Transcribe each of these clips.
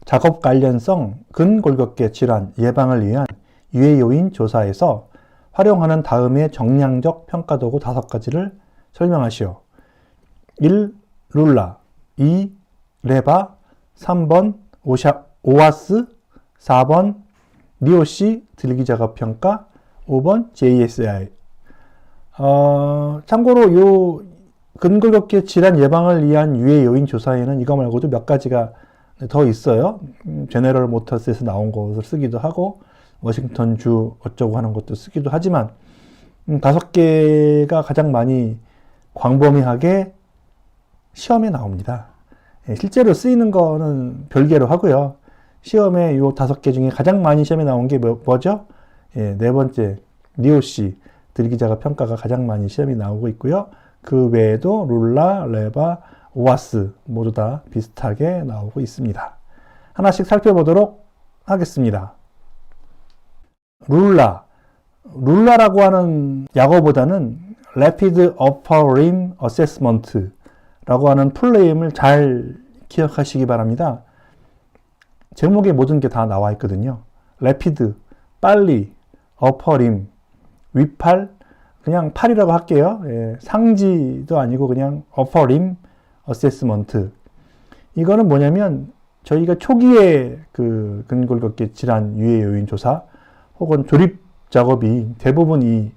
작업 관련성 근골격계 질환 예방을 위한 유해 요인 조사에서 활용하는 다음의 정량적 평가 도구 5가지를 설명하시오. 1. 룰라 2. 레바 3번 오아스 4번 리오시 들기작업평가 5번 JSI. 참고로 요 근골격계 질환 예방을 위한 유해 요인 조사에는 이거 말고도 몇 가지가 더 있어요. 제네럴 모터스에서 나온 것을 쓰기도 하고 워싱턴 주 어쩌고 하는 것도 쓰기도 하지만 5개가 가장 많이 광범위하게 시험에 나옵니다. 실제로 쓰이는 거는 별개로 하고요. 시험에 요 5개 중에 가장 많이 시험에 나온 게 뭐죠? 네 번째 리오시 들기작업 평가가 가장 많이 시험이 나오고 있고요. 그 외에도 룰라, 레바, 오아스 모두 다 비슷하게 나오고 있습니다. 하나씩 살펴보도록 하겠습니다. 룰라라고 하는 약어보다는 Rapid Upper Limb Assessment 라고 하는 풀네임을 잘 기억하시기 바랍니다. 제목에 모든 게 다 나와 있거든요. Rapid, 빨리, Upper Limb, 윗팔, 그냥 팔이라고 할게요. 상지도 아니고 그냥 Upper Limb Assessment. 이거는 뭐냐면 저희가 초기에 그 근골격계 질환 유해 요인 조사 혹은 조립 작업이 대부분 이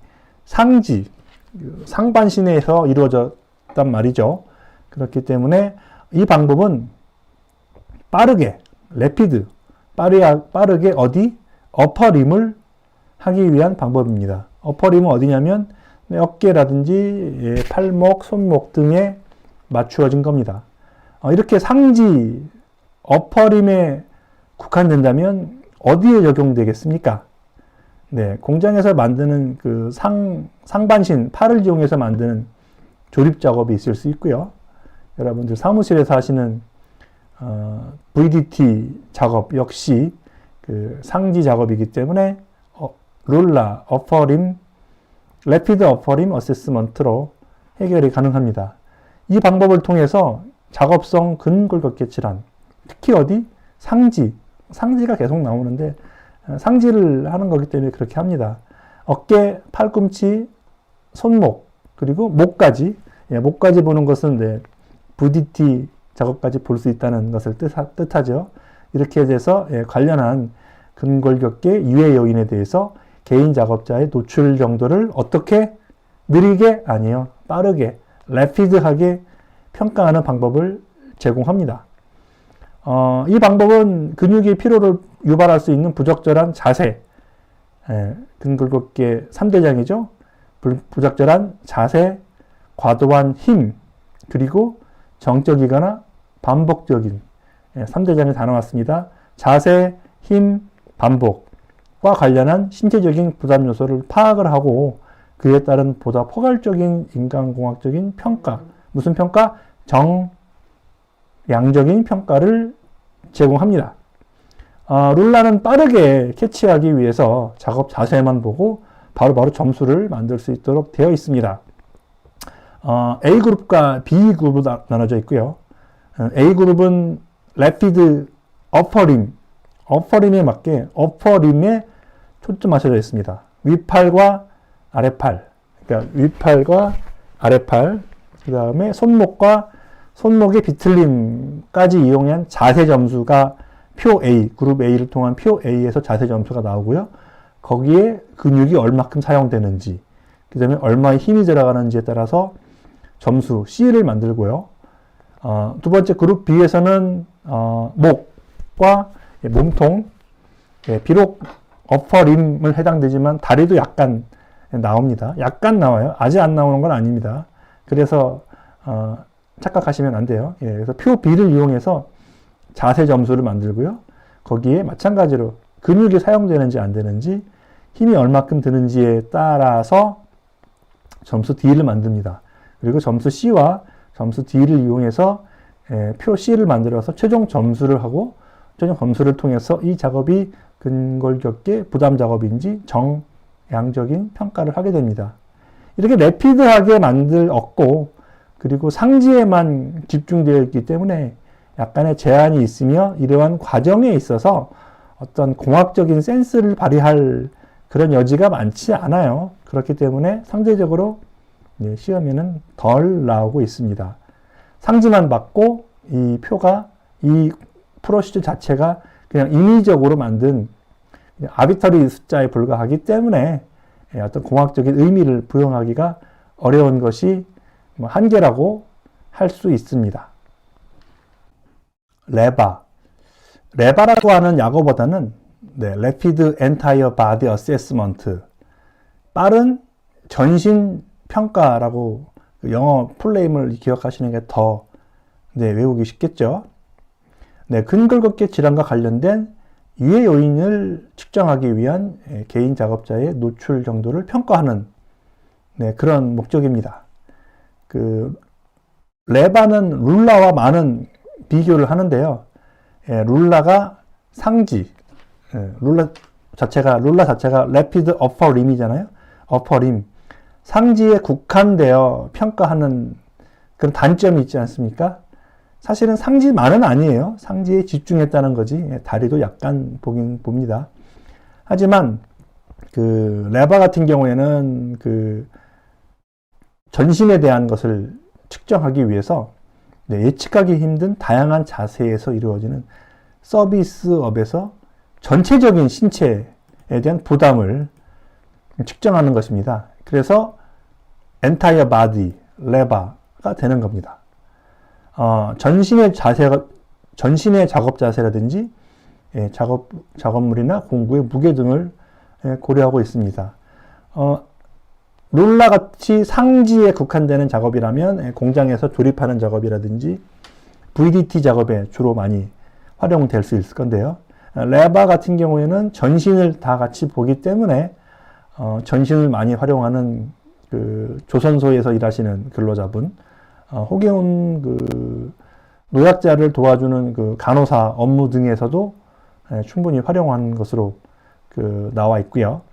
상반신에서 이루어졌단 말이죠. 그렇기 때문에 이 방법은 빠르게 빠르게 어디? 어퍼림을 하기 위한 방법입니다. 어퍼림은 어디냐면 어깨라든지 팔목, 손목 등에 맞추어진 겁니다. 이렇게 상지 어퍼림에 국한된다면 어디에 적용되겠습니까? 네, 공장에서 만드는 그 상반신, 팔을 이용해서 만드는 조립 작업이 있을 수 있고요. 여러분들 사무실에서 하시는 VDT 작업 역시 그 상지 작업이기 때문에 룰라, 어퍼림, Rapid Upper Limb Assessment로 해결이 가능합니다. 이 방법을 통해서 작업성 근골격계 질환, 특히 어디? 상지가 계속 나오는데 상지를 하는 거기 때문에 그렇게 합니다. 어깨, 팔꿈치, 손목, 그리고 목까지 보는 것은 VDT 작업까지 볼 수 있다는 것을 뜻하죠. 이렇게 돼서 관련한 근골격계 유해 요인에 대해서 개인 작업자의 노출 정도를 어떻게 느리게? 아니요. 빠르게, 래피드하게 평가하는 방법을 제공합니다. 이 방법은 근육의 피로를 유발할 수 있는 부적절한 자세, 근골격계 3대장이죠. 부적절한 자세, 과도한 힘, 그리고 정적이거나 반복적인 3대장이 다 나왔습니다. 자세, 힘, 반복과 관련한 신체적인 부담 요소를 파악을 하고 그에 따른 보다 포괄적인 인간공학적인 평가, 무슨 평가? 정량적인 평가를 제공합니다. 룰라는 빠르게 캐치하기 위해서 작업 자세만 보고 바로바로 점수를 만들 수 있도록 되어 있습니다. A그룹과 B그룹으로 나눠져 있고요. A그룹은 Rapid Upper Limb, 어퍼림에 맞게 어퍼림에 초점하셔져 있습니다. 윗팔과 아랫팔, 그러니까 윗팔과 아랫팔, 그 다음에 손목의 비틀림까지 이용한 자세 점수가 표 A, 그룹 A를 통한 표 A에서 자세 점수가 나오고요. 거기에 근육이 얼마큼 사용되는지, 그 다음에 얼마의 힘이 들어가는지에 따라서 점수 C를 만들고요. 두 번째 그룹 B에서는 목과 몸통, 비록 어퍼림을 해당되지만 다리도 약간 나옵니다. 약간 나와요. 아직 안 나오는 건 아닙니다. 그래서 착각하시면 안 돼요. 그래서 표 B를 이용해서 자세 점수를 만들고요. 거기에 마찬가지로 근육이 사용되는지 안 되는지, 힘이 얼마큼 드는지에 따라서 점수 D를 만듭니다. 그리고 점수 C와 점수 D를 이용해서 표 C를 만들어서 최종 점수를 하고 최종 점수를 통해서 이 작업이 근골격계 부담 작업인지 정량적인 평가를 하게 됩니다. 이렇게 래피드하게 얻고 그리고 상지에만 집중되어 있기 때문에 약간의 제한이 있으며 이러한 과정에 있어서 어떤 공학적인 센스를 발휘할 그런 여지가 많지 않아요. 그렇기 때문에 상대적으로 시험에는 덜 나오고 있습니다. 상지만 받고 이 표가 이 프로시저 자체가 그냥 인위적으로 만든 아비터리 숫자에 불과하기 때문에 어떤 공학적인 의미를 부여하기가 어려운 것이 한계라고 할 수 있습니다. 레바라고 하는 약어보다는 Rapid Entire Body Assessment, 빠른 전신 평가라고 영어 풀네임을 기억하시는 게 더 외우기 쉽겠죠. 근골격계 질환과 관련된 유해 요인을 측정하기 위한 개인 작업자의 노출 정도를 평가하는 그런 목적입니다. 레바는 룰라와 많은 비교를 하는데요. 룰라가 상지, 룰라 자체가 Rapid Upper Lim이잖아요. Upper Lim. 상지에 국한되어 평가하는 그런 단점이 있지 않습니까? 사실은 상지만은 아니에요. 상지에 집중했다는 거지. 다리도 약간 보긴 봅니다. 하지만 레바 같은 경우에는 전신에 대한 것을 측정하기 위해서 예측하기 힘든 다양한 자세에서 이루어지는 서비스업에서 전체적인 신체에 대한 부담을 측정하는 것입니다. 그래서 Entire Body, 레바가 되는 겁니다. 전신의 작업 자세라든지 작업물이나 공구의 무게 등을 고려하고 있습니다. 룰라 같이 상지에 국한되는 작업이라면 공장에서 조립하는 작업이라든지 VDT 작업에 주로 많이 활용될 수 있을 건데요. 레바 같은 경우에는 전신을 다 같이 보기 때문에 전신을 많이 활용하는 조선소에서 일하시는 근로자분, 혹은 노약자를 도와주는 간호사 업무 등에서도 충분히 활용한 것으로 나와 있고요.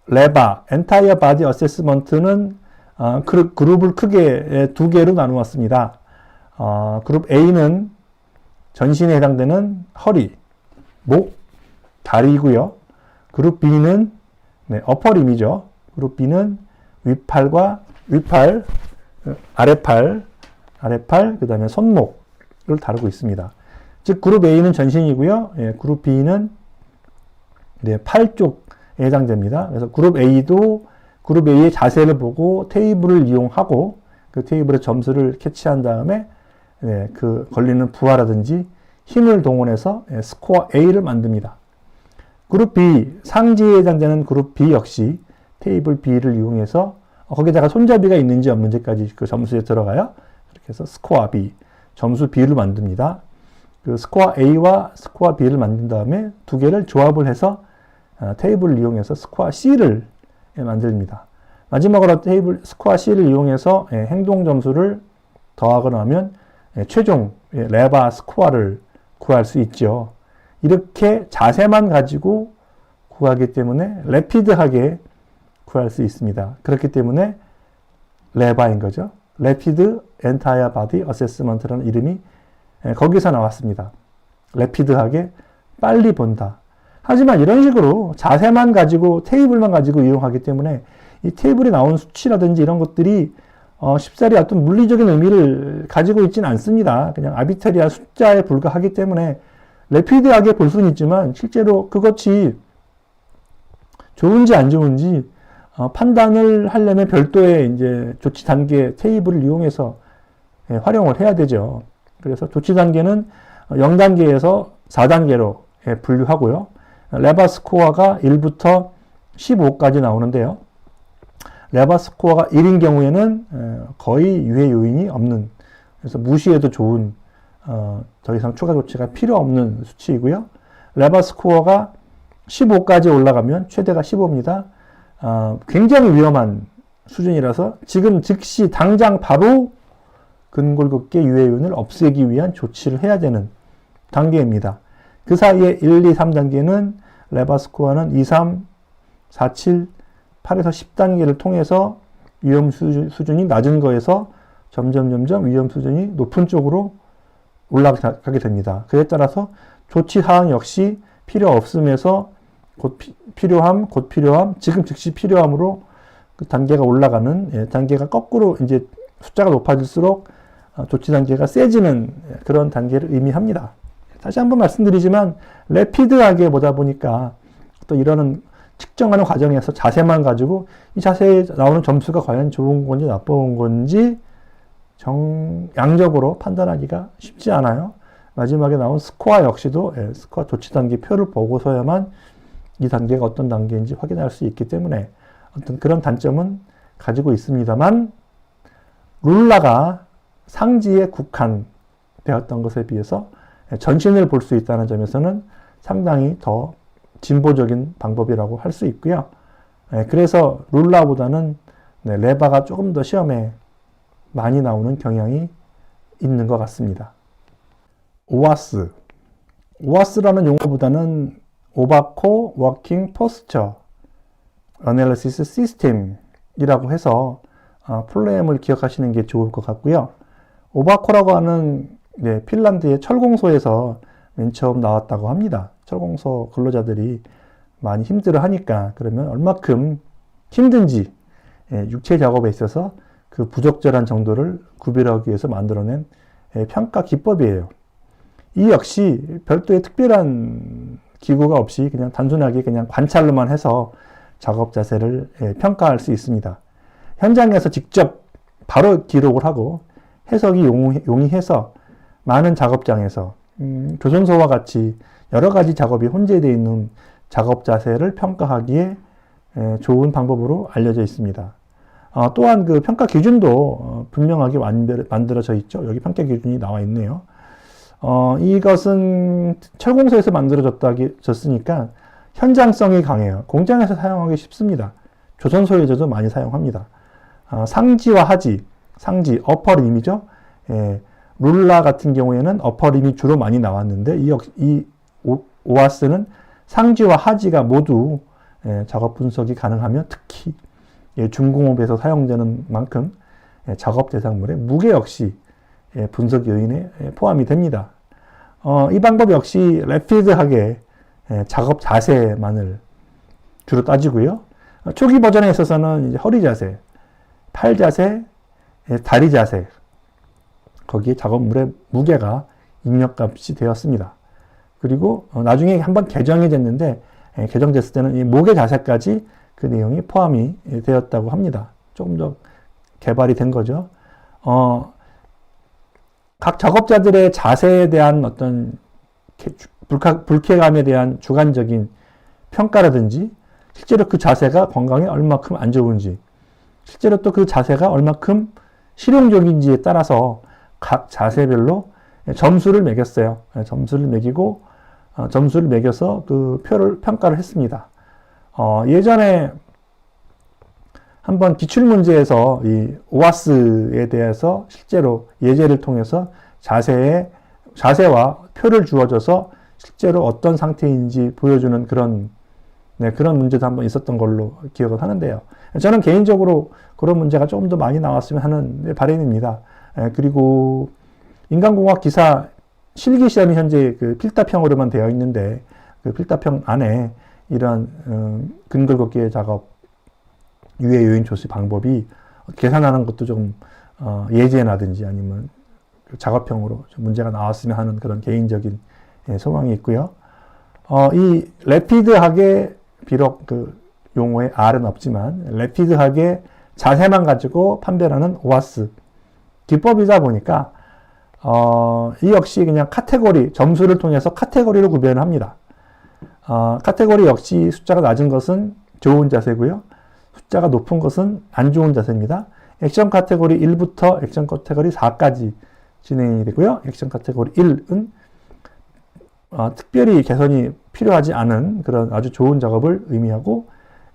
레바, Entire Body Assessment는 그룹을 크게 두 개로 나누었습니다. 그룹 A는 전신에 해당되는 허리, 목, 다리이고요. 그룹 B는 어퍼림이죠. 그룹 B는 위팔, 아래팔, 그 다음에 손목을 다루고 있습니다. 즉 그룹 A는 전신이고요. 그룹 B는 팔 쪽에 해당됩니다. 그래서 그룹 A도 그룹 A의 자세를 보고 테이블을 이용하고 그 테이블의 점수를 캐치한 다음에 걸리는 부하라든지 힘을 동원해서 스코어 A를 만듭니다. 그룹 B, 상지에 해당되는 그룹 B 역시 테이블 B를 이용해서 거기다가 손잡이가 있는지 없는지까지 그 점수에 들어가요. 그렇게 해서 스코어 B, 점수 B를 만듭니다. 스코어 A와 스코어 B를 만든 다음에 두 개를 조합을 해서 테이블을 이용해서 스코어 C를 만듭니다. 마지막으로 스코어 C를 이용해서 행동 점수를 더하거나 하면 최종 레바 스코어를 구할 수 있죠. 이렇게 자세만 가지고 구하기 때문에 래피드하게 구할 수 있습니다. 그렇기 때문에 레바인 거죠. Rapid Entire Body Assessment라는 이름이 거기서 나왔습니다. 래피드하게 빨리 본다. 하지만 이런 식으로 자세만 가지고 테이블만 가지고 이용하기 때문에 이 테이블에 나온 수치라든지 이런 것들이 쉽사리 어떤 물리적인 의미를 가지고 있지는 않습니다. 그냥 아비터리한 숫자에 불과하기 때문에 래피드하게 볼 수는 있지만 실제로 그것이 좋은지 안 좋은지 판단을 하려면 별도의 이제 조치 단계 테이블을 이용해서 활용을 해야 되죠. 그래서 조치 단계는 0단계에서 4단계로 분류하고요. 레바 스코어가 1부터 15까지 나오는데요. 레바 스코어가 1인 경우에는 거의 유해 요인이 없는, 그래서 무시해도 좋은, 더 이상 추가 조치가 필요 없는 수치이고요. 레바 스코어가 15까지 올라가면 최대가 15입니다. 굉장히 위험한 수준이라서 지금 즉시 당장 바로 근골격계 유해 요인을 없애기 위한 조치를 해야 되는 단계입니다. 그 사이에 1, 2, 3단계는 레바 스코어는 2, 3, 4, 7, 8에서 10단계를 통해서 위험 수준이 낮은 거에서 점점 위험 수준이 높은 쪽으로 올라가게 됩니다. 그에 따라서 조치 사항 역시 필요 없음에서 곧 필요함, 곧 필요함, 지금 즉시 필요함으로 그 단계가 올라가는, 단계가 거꾸로 이제 숫자가 높아질수록 조치 단계가 세지는 그런 단계를 의미합니다. 다시 한번 말씀드리지만 래피드하게 보다 보니까 또 이러는 측정하는 과정에서 자세만 가지고 이 자세에 나오는 점수가 과연 좋은 건지 나쁜 건지 양적으로 판단하기가 쉽지 않아요. 마지막에 나온 스코어 역시도 스코어 조치 단계 표를 보고서야만 이 단계가 어떤 단계인지 확인할 수 있기 때문에 어떤 그런 단점은 가지고 있습니다만 룰라가 상지에 국한되었던 것에 비해서 전신을 볼 수 있다는 점에서는 상당히 더 진보적인 방법이라고 할 수 있고요. 그래서 룰라보다는 레바가 조금 더 시험에 많이 나오는 경향이 있는 것 같습니다. 오아스. 오아스라는 용어보다는 오바코 워킹 포스처 어널리시스 시스템이라고 해서 플레임을 기억하시는 게 좋을 것 같고요. 오바코라고 하는 핀란드의 철공소에서 맨 처음 나왔다고 합니다. 철공소 근로자들이 많이 힘들어 하니까 그러면 얼마큼 힘든지 육체 작업에 있어서 그 부적절한 정도를 구별하기 위해서 만들어낸 평가 기법이에요. 이 역시 별도의 특별한 기구가 없이 그냥 단순하게 그냥 관찰로만 해서 작업 자세를 평가할 수 있습니다. 현장에서 직접 바로 기록을 하고 해석이 용이해서 많은 작업장에서 조선소와 같이 여러 가지 작업이 혼재되어 있는 작업 자세를 평가하기에 좋은 방법으로 알려져 있습니다. 또한 그 평가 기준도 분명하게 만들어져 있죠. 여기 평가 기준이 나와 있네요. 이것은 철공소에서 만들어졌으니까 현장성이 강해요. 공장에서 사용하기 쉽습니다. 조선소에서도 많이 사용합니다. 상지와 하지, 상지, 어퍼림이죠. 룰라 같은 경우에는 어퍼림이 주로 많이 나왔는데 이 오아스는 상지와 하지가 모두 작업 분석이 가능하며 특히 중공업에서 사용되는 만큼 작업 대상물의 무게 역시 분석 요인에 포함이 됩니다. 이 방법 역시 래피드하게 작업 자세만을 주로 따지고요. 초기 버전에 있어서는 이제 허리 자세, 팔 자세, 다리 자세, 거기에 작업물의 무게가 입력값이 되었습니다. 그리고 나중에 한번 개정이 됐는데 개정됐을 때는 이 목의 자세까지 그 내용이 포함이 되었다고 합니다. 조금 더 개발이 된 거죠. 각 작업자들의 자세에 대한 어떤 불쾌감에 대한 주관적인 평가라든지 실제로 그 자세가 건강에 얼마큼 안 좋은지 실제로 또 그 자세가 얼마큼 실용적인지에 따라서 각 자세별로 점수를 매겼어요. 점수를 매기고 점수를 매겨서 그 표를 평가를 했습니다. 예전에 한번 기출문제에서 이 오아스에 대해서 실제로 예제를 통해서 자세와 표를 주어져서 실제로 어떤 상태인지 보여주는 그런 문제도 한번 있었던 걸로 기억을 하는데요. 저는 개인적으로 그런 문제가 조금 더 많이 나왔으면 하는 바람입니다. 그리고 인간공학 기사 실기 시험이 현재 그 필답형으로만 되어 있는데 그 필답형 안에 이러한 근거 걷기의 작업 유해 요인 조시 방법이 계산하는 것도 좀 예제나든지 아니면 그 작업형으로 좀 문제가 나왔으면 하는 그런 개인적인 소망이 있고요. 이 래피드하게 비록 그 용어에 R은 없지만 래피드하게 자세만 가지고 판별하는 오아스 기법이다 보니까 이 역시 그냥 카테고리 점수를 통해서 카테고리로 구별을 합니다. 카테고리 역시 숫자가 낮은 것은 좋은 자세고요. 숫자가 높은 것은 안 좋은 자세입니다. 액션 카테고리 1부터 액션 카테고리 4까지 진행이 되고요. 액션 카테고리 1은 특별히 개선이 필요하지 않은 그런 아주 좋은 작업을 의미하고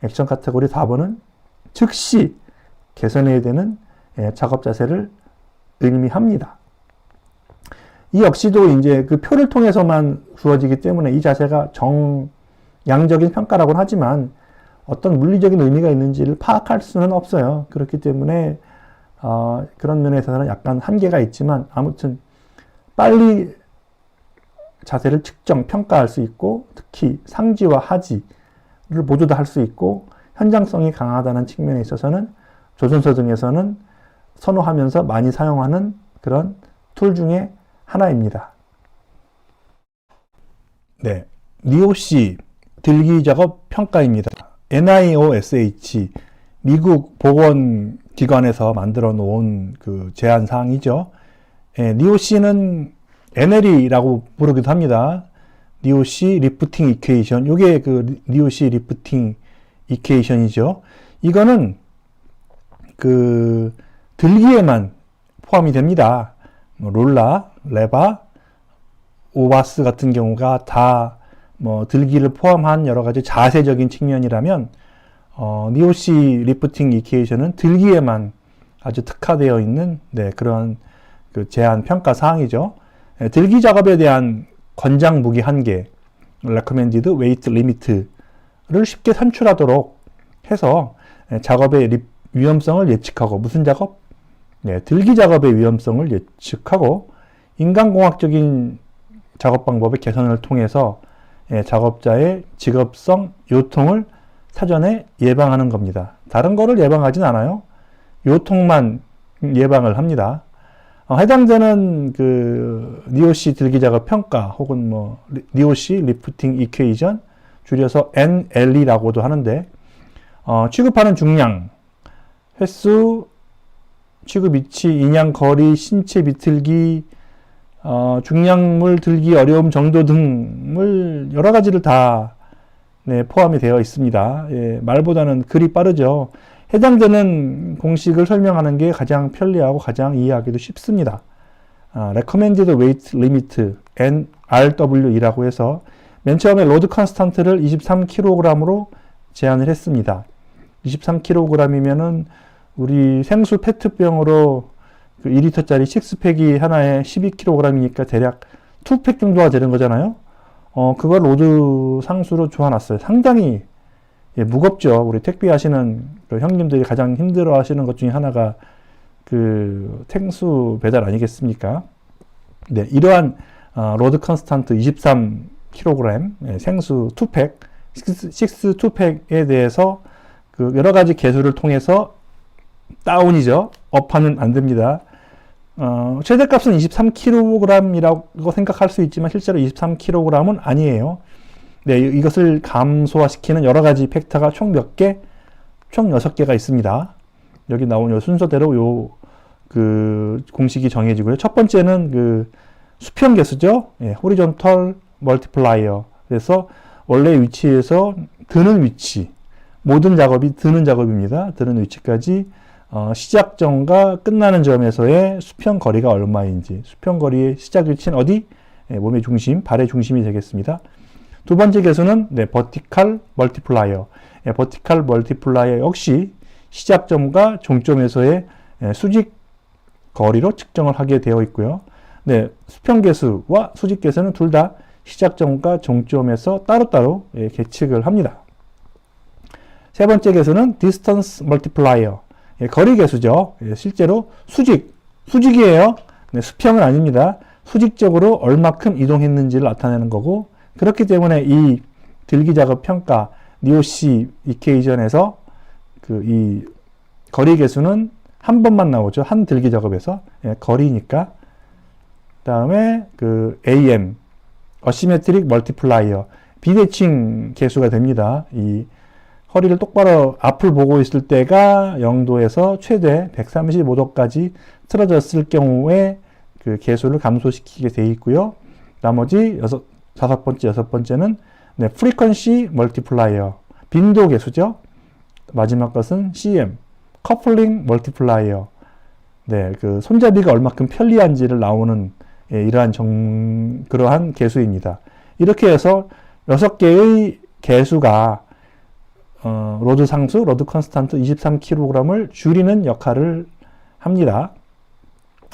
액션 카테고리 4번은 즉시 개선해야 되는 작업 자세를 의미합니다. 이 역시도 이제 그 표를 통해서만 주어지기 때문에 이 자세가 정량적인 평가라고는 하지만 어떤 물리적인 의미가 있는지를 파악할 수는 없어요. 그렇기 때문에 그런 면에 있어서는 약간 한계가 있지만 아무튼 빨리 자세를 측정, 평가할 수 있고 특히 상지와 하지를 모두 다 할 수 있고 현장성이 강하다는 측면에 있어서는 조선소 등에서는 선호하면서 많이 사용하는 그런 툴 중에 하나입니다. 네, NIOSH 들기 작업 평가입니다. NIOSH 미국 보건기관에서 만들어 놓은 그 제안 사항이죠. NIOSH는 NLE라고 부르기도 합니다. NIOSH 리프팅 이퀘이션. 요게 그 NIOSH 리프팅 이퀘이션이죠. 이거는 그 들기에만 포함이 됩니다. 롤라, 레바, 오바스 같은 경우가 다 뭐 들기를 포함한 여러 가지 자세적인 측면이라면 NIOSH 리프팅 이퀘이션은 들기에만 아주 특화되어 있는 그런 그 제한 평가 사항이죠. 들기 작업에 대한 권장 무게 한계, recommended weight limit를 쉽게 산출하도록 해서 작업의 위험성을 예측하고 무슨 작업? 들기 작업의 위험성을 예측하고 인간공학적인 작업 방법의 개선을 통해서 작업자의 직업성 요통을 사전에 예방하는 겁니다. 다른 거를 예방하진 않아요. 요통만 예방을 합니다. 해당되는 그 NIOSH 들기 작업 평가 혹은 뭐 NIOSH 리프팅 이퀘이션 줄여서 NLE라고도 하는데 취급하는 중량, 횟수, 취급 위치, 인양 거리, 신체 비틀기, 중량물 들기 어려움 정도 등을 여러 가지를 다 포함이 되어 있습니다. 말보다는 글이 빠르죠. 해당되는 공식을 설명하는 게 가장 편리하고 가장 이해하기도 쉽습니다. Recommended Weight Limit NRW이라고 해서 맨 처음에 로드 컨스탄트를 23kg으로 제한을 했습니다. 23kg이면은 우리 생수 페트병으로 그 2리터짜리 식스팩이 하나에 12kg이니까 대략 2팩 정도가 되는 거잖아요. 그걸 로드 상수로 조아놨어요. 상당히 무겁죠. 우리 택배 하시는 그 형님들이 가장 힘들어 하시는 것 중에 하나가 그 생수 배달 아니겠습니까? 네, 이러한 로드 컨스탄트 23kg 생수 2팩, 식스 2팩에 대해서 그 여러 가지 개수를 통해서 다운이죠. 업하면 안 됩니다. 최대값은 23kg이라고 생각할 수 있지만 실제로 23kg은 아니에요. 네, 이것을 감소화시키는 여러 가지 팩터가 총 몇 개? 총 6개가 있습니다. 여기 나온 요 순서대로 그 공식이 정해지고요. 첫 번째는 그 수평 개수죠. horizontal multiplier. 그래서 원래 위치에서 드는 위치. 모든 작업이 드는 작업입니다. 드는 위치까지 시작점과 끝나는 점에서의 수평 거리가 얼마인지, 수평 거리의 시작 위치는 어디? 몸의 중심, 발의 중심이 되겠습니다. 두 번째 개수는 vertical multiplier. vertical multiplier 역시 시작점과 종점에서의 수직 거리로 측정을 하게 되어 있고요. 수평 개수와 수직 개수는 둘 다 시작점과 종점에서 따로따로 계측을 합니다. 세 번째 개수는 distance multiplier. 거리 개수죠. 실제로 수직이에요. 수평은 아닙니다. 수직적으로 얼마큼 이동했는지를 나타내는 거고, 그렇기 때문에 이 들기 작업 평가 NIOSH 이퀘이션에서 이 거리 개수는 한 번만 나오죠. 한 들기 작업에서 거리니까. 다음에 그 AM Asymmetric Multiplier 비대칭 개수가 됩니다. 이 허리를 똑바로 앞을 보고 있을 때가 0도에서 최대 135도까지 틀어졌을 경우에 그 개수를 감소시키게 되어 있고요. 나머지 다섯 번째, 여섯 번째는 Frequency Multiplier 빈도 개수죠. 마지막 것은 CM Coupling Multiplier 그 손잡이가 얼마큼 편리한지를 나오는 이러한 그러한 개수입니다. 이렇게 해서 6개의 개수가 로드 상수, 로드 컨스탄트 23kg을 줄이는 역할을 합니다.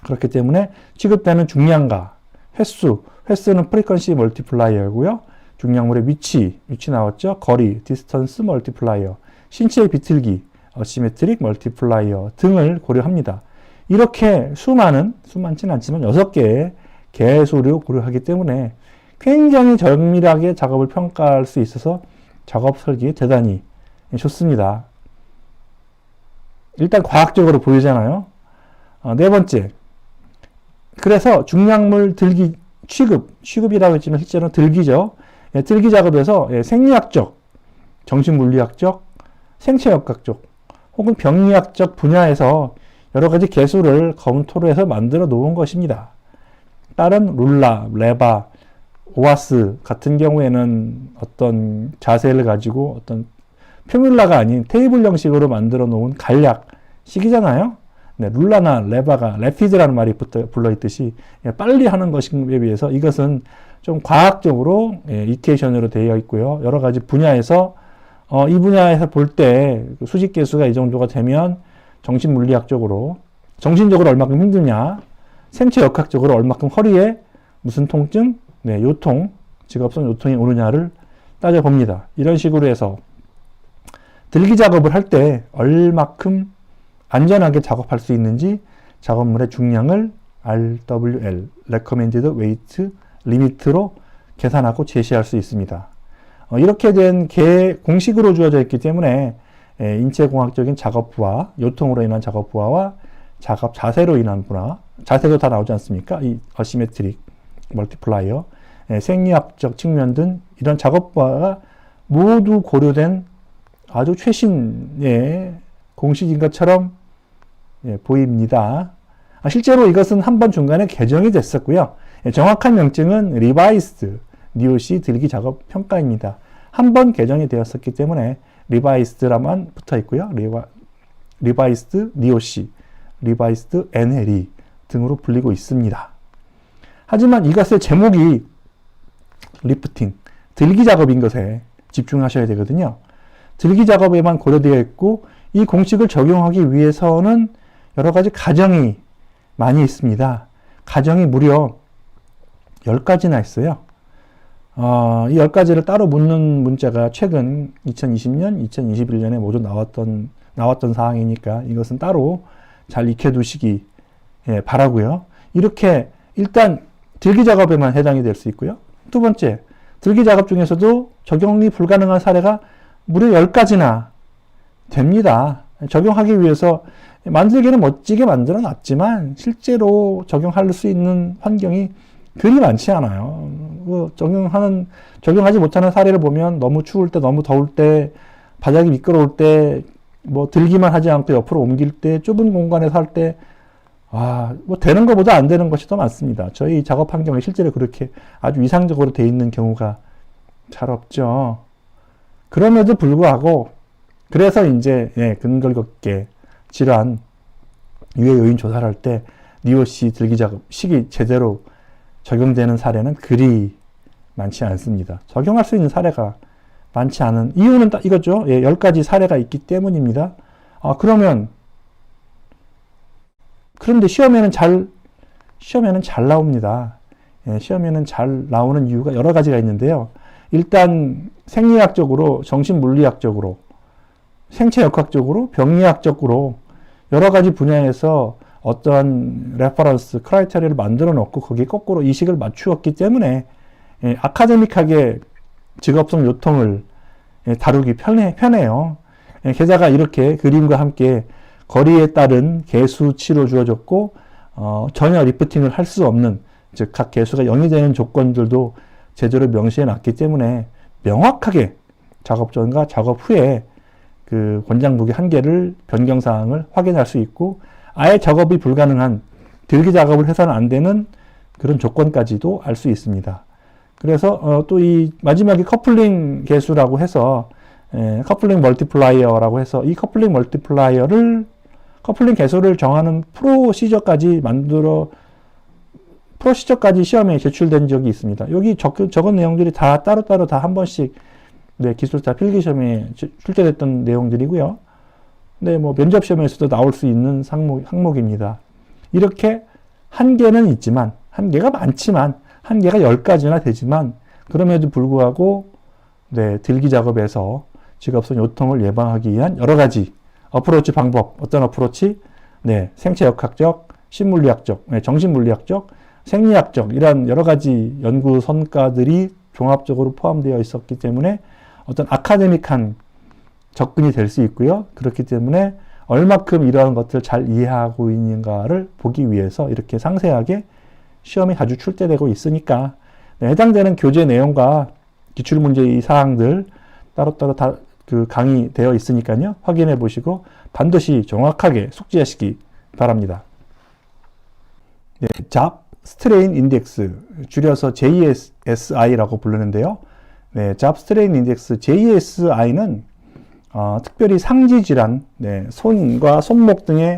그렇기 때문에 취급되는 중량과 횟수는 프리퀀시 멀티플라이어고요. 중량물의 위치 나왔죠. 거리, 디스턴스 멀티플라이어, 신체의 비틀기, 어시메트릭 멀티플라이어 등을 고려합니다. 이렇게 많지는 않지만 6개의 개수를 고려하기 때문에 굉장히 정밀하게 작업을 평가할 수 있어서 작업 설계에 대단히 좋습니다. 일단 과학적으로 보이잖아요. 네 번째. 그래서 중량물 들기 취급이라고 했지만 실제로는 들기죠. 들기 작업에서 생리학적, 정신물리학적, 생체역학적 혹은 병리학적 분야에서 여러 가지 개수를 검토를 해서 만들어 놓은 것입니다. 다른 룰라, 레바, 오아스 같은 경우에는 어떤 자세를 가지고 어떤 표뮬라가 아닌 테이블 형식으로 만들어 놓은 간략식이잖아요. 네, 룰라나 레바가 래피드라는 말이 불러있듯이 빨리 하는 것에 비해서 이것은 좀 과학적으로 이케이션으로 되어 있고요. 여러 가지 분야에서 이 분야에서 볼 때 수직 개수가 이 정도가 되면 정신물리학적으로 정신적으로 얼마큼 힘드냐, 생체역학적으로 얼마큼 허리에 무슨 통증, 요통, 직업성 요통이 오느냐를 따져봅니다. 이런 식으로 해서 들기 작업을 할 때 얼마큼 안전하게 작업할 수 있는지 작업물의 중량을 RWL, Recommended Weight Limit로 계산하고 제시할 수 있습니다. 이렇게 된 공식으로 주어져 있기 때문에 인체공학적인 작업부와 요통으로 인한 작업 부하와 작업 자세로 인한 분화, 자세도 다 나오지 않습니까? 이 어시메트릭 멀티플라이어, 생리학적 측면 등 이런 작업 부하가 모두 고려된 아주 최신의 공식인 것처럼 보입니다. 실제로 이것은 한번 중간에 개정이 됐었고요. 정확한 명칭은 리바이스드 NEOC 들기 작업 평가입니다. 한 번 개정이 되었었기 때문에 리바이스드라만 붙어 있고요. 리바이스드 NEOC, 리바이스드 NLE 등으로 불리고 있습니다. 하지만 이것의 제목이 리프팅, 들기 작업인 것에 집중하셔야 되거든요. 들기 작업에만 고려되어 있고 이 공식을 적용하기 위해서는 여러 가지 가정이 많이 있습니다. 가정이 무려 10가지나 있어요. 이 10가지를 따로 묻는 문자가 최근 2020년, 2021년에 모두 나왔던 사항이니까 이것은 따로 잘 익혀두시기 바라고요. 이렇게 일단 들기 작업에만 해당이 될 수 있고요. 두 번째, 들기 작업 중에서도 적용이 불가능한 사례가 무려 10가지나 됩니다. 적용하기 위해서 만들기는 멋지게 만들어 놨지만 실제로 적용할 수 있는 환경이 그리 많지 않아요. 적용하지 못하는 사례를 보면 너무 추울 때, 너무 더울 때, 바닥이 미끄러울 때, 들기만 하지 않고 옆으로 옮길 때, 좁은 공간에서 할 때, 되는 것보다 안 되는 것이 더 많습니다. 저희 작업 환경에 실제로 그렇게 아주 이상적으로 돼 있는 경우가 잘 없죠. 그럼에도 불구하고, 그래서 이제, 근골격계 질환, 유해 요인 조사를 할 때, NEOC 들기 작업, 식이 제대로 적용되는 사례는 그리 많지 않습니다. 적용할 수 있는 사례가 많지 않은 이유는 딱 이거죠. 10가지 사례가 있기 때문입니다. 그런데 시험에는 잘 나옵니다. 시험에는 잘 나오는 이유가 여러 가지가 있는데요. 일단 생리학적으로, 정신물리학적으로, 생체역학적으로, 병리학적으로 여러 가지 분야에서 어떠한 레퍼런스, 크라이테리아를 만들어 놓고 거기에 거꾸로 이식을 맞추었기 때문에 아카데믹하게 직업성 요통을 다루기 편해요. 게다가 이렇게 그림과 함께 거리에 따른 개수치로 주어졌고 전혀 리프팅을 할 수 없는, 즉 각 개수가 0이 되는 조건들도 제대로 명시해 놨기 때문에 명확하게 작업 전과 작업 후에 그 권장 무게 한계를 변경사항을 확인할 수 있고 아예 작업이 불가능한 들기 작업을 해서는 안 되는 그런 조건까지도 알 수 있습니다. 그래서 또 이 마지막에 커플링 개수라고 해서 커플링 멀티플라이어라고 해서 이 커플링 개수를 정하는 프로시저까지 시험에 제출된 적이 있습니다. 여기 적은 내용들이 다 따로따로 다 한 번씩 기술자 필기시험에 출제됐던 내용들이고요. 면접 시험에서도 나올 수 있는 항목입니다. 이렇게 한계는 있지만, 한계가 많지만, 한계가 10가지나 되지만, 그럼에도 불구하고, 들기 작업에서 직업성 요통을 예방하기 위한 여러 가지 어프로치 방법, 어떤 어프로치? 생체역학적, 신물리학적, 정신물리학적, 생리학적 이런 여러 가지 연구 성과들이 종합적으로 포함되어 있었기 때문에 어떤 아카데믹한 접근이 될 수 있고요. 그렇기 때문에 얼마큼 이러한 것들을 잘 이해하고 있는가를 보기 위해서 이렇게 상세하게 시험에 자주 출제되고 있으니까 해당되는 교재 내용과 기출문제의 사항들 따로따로 다 그 강의되어 있으니까요. 확인해 보시고 반드시 정확하게 숙지하시기 바랍니다. 네, 잡 스트레인 인덱스, 줄여서 JSI라고 부르는데요. 네, 잡 스트레인 인덱스 JSI는 특별히 상지 질환, 네, 손과 손목 등에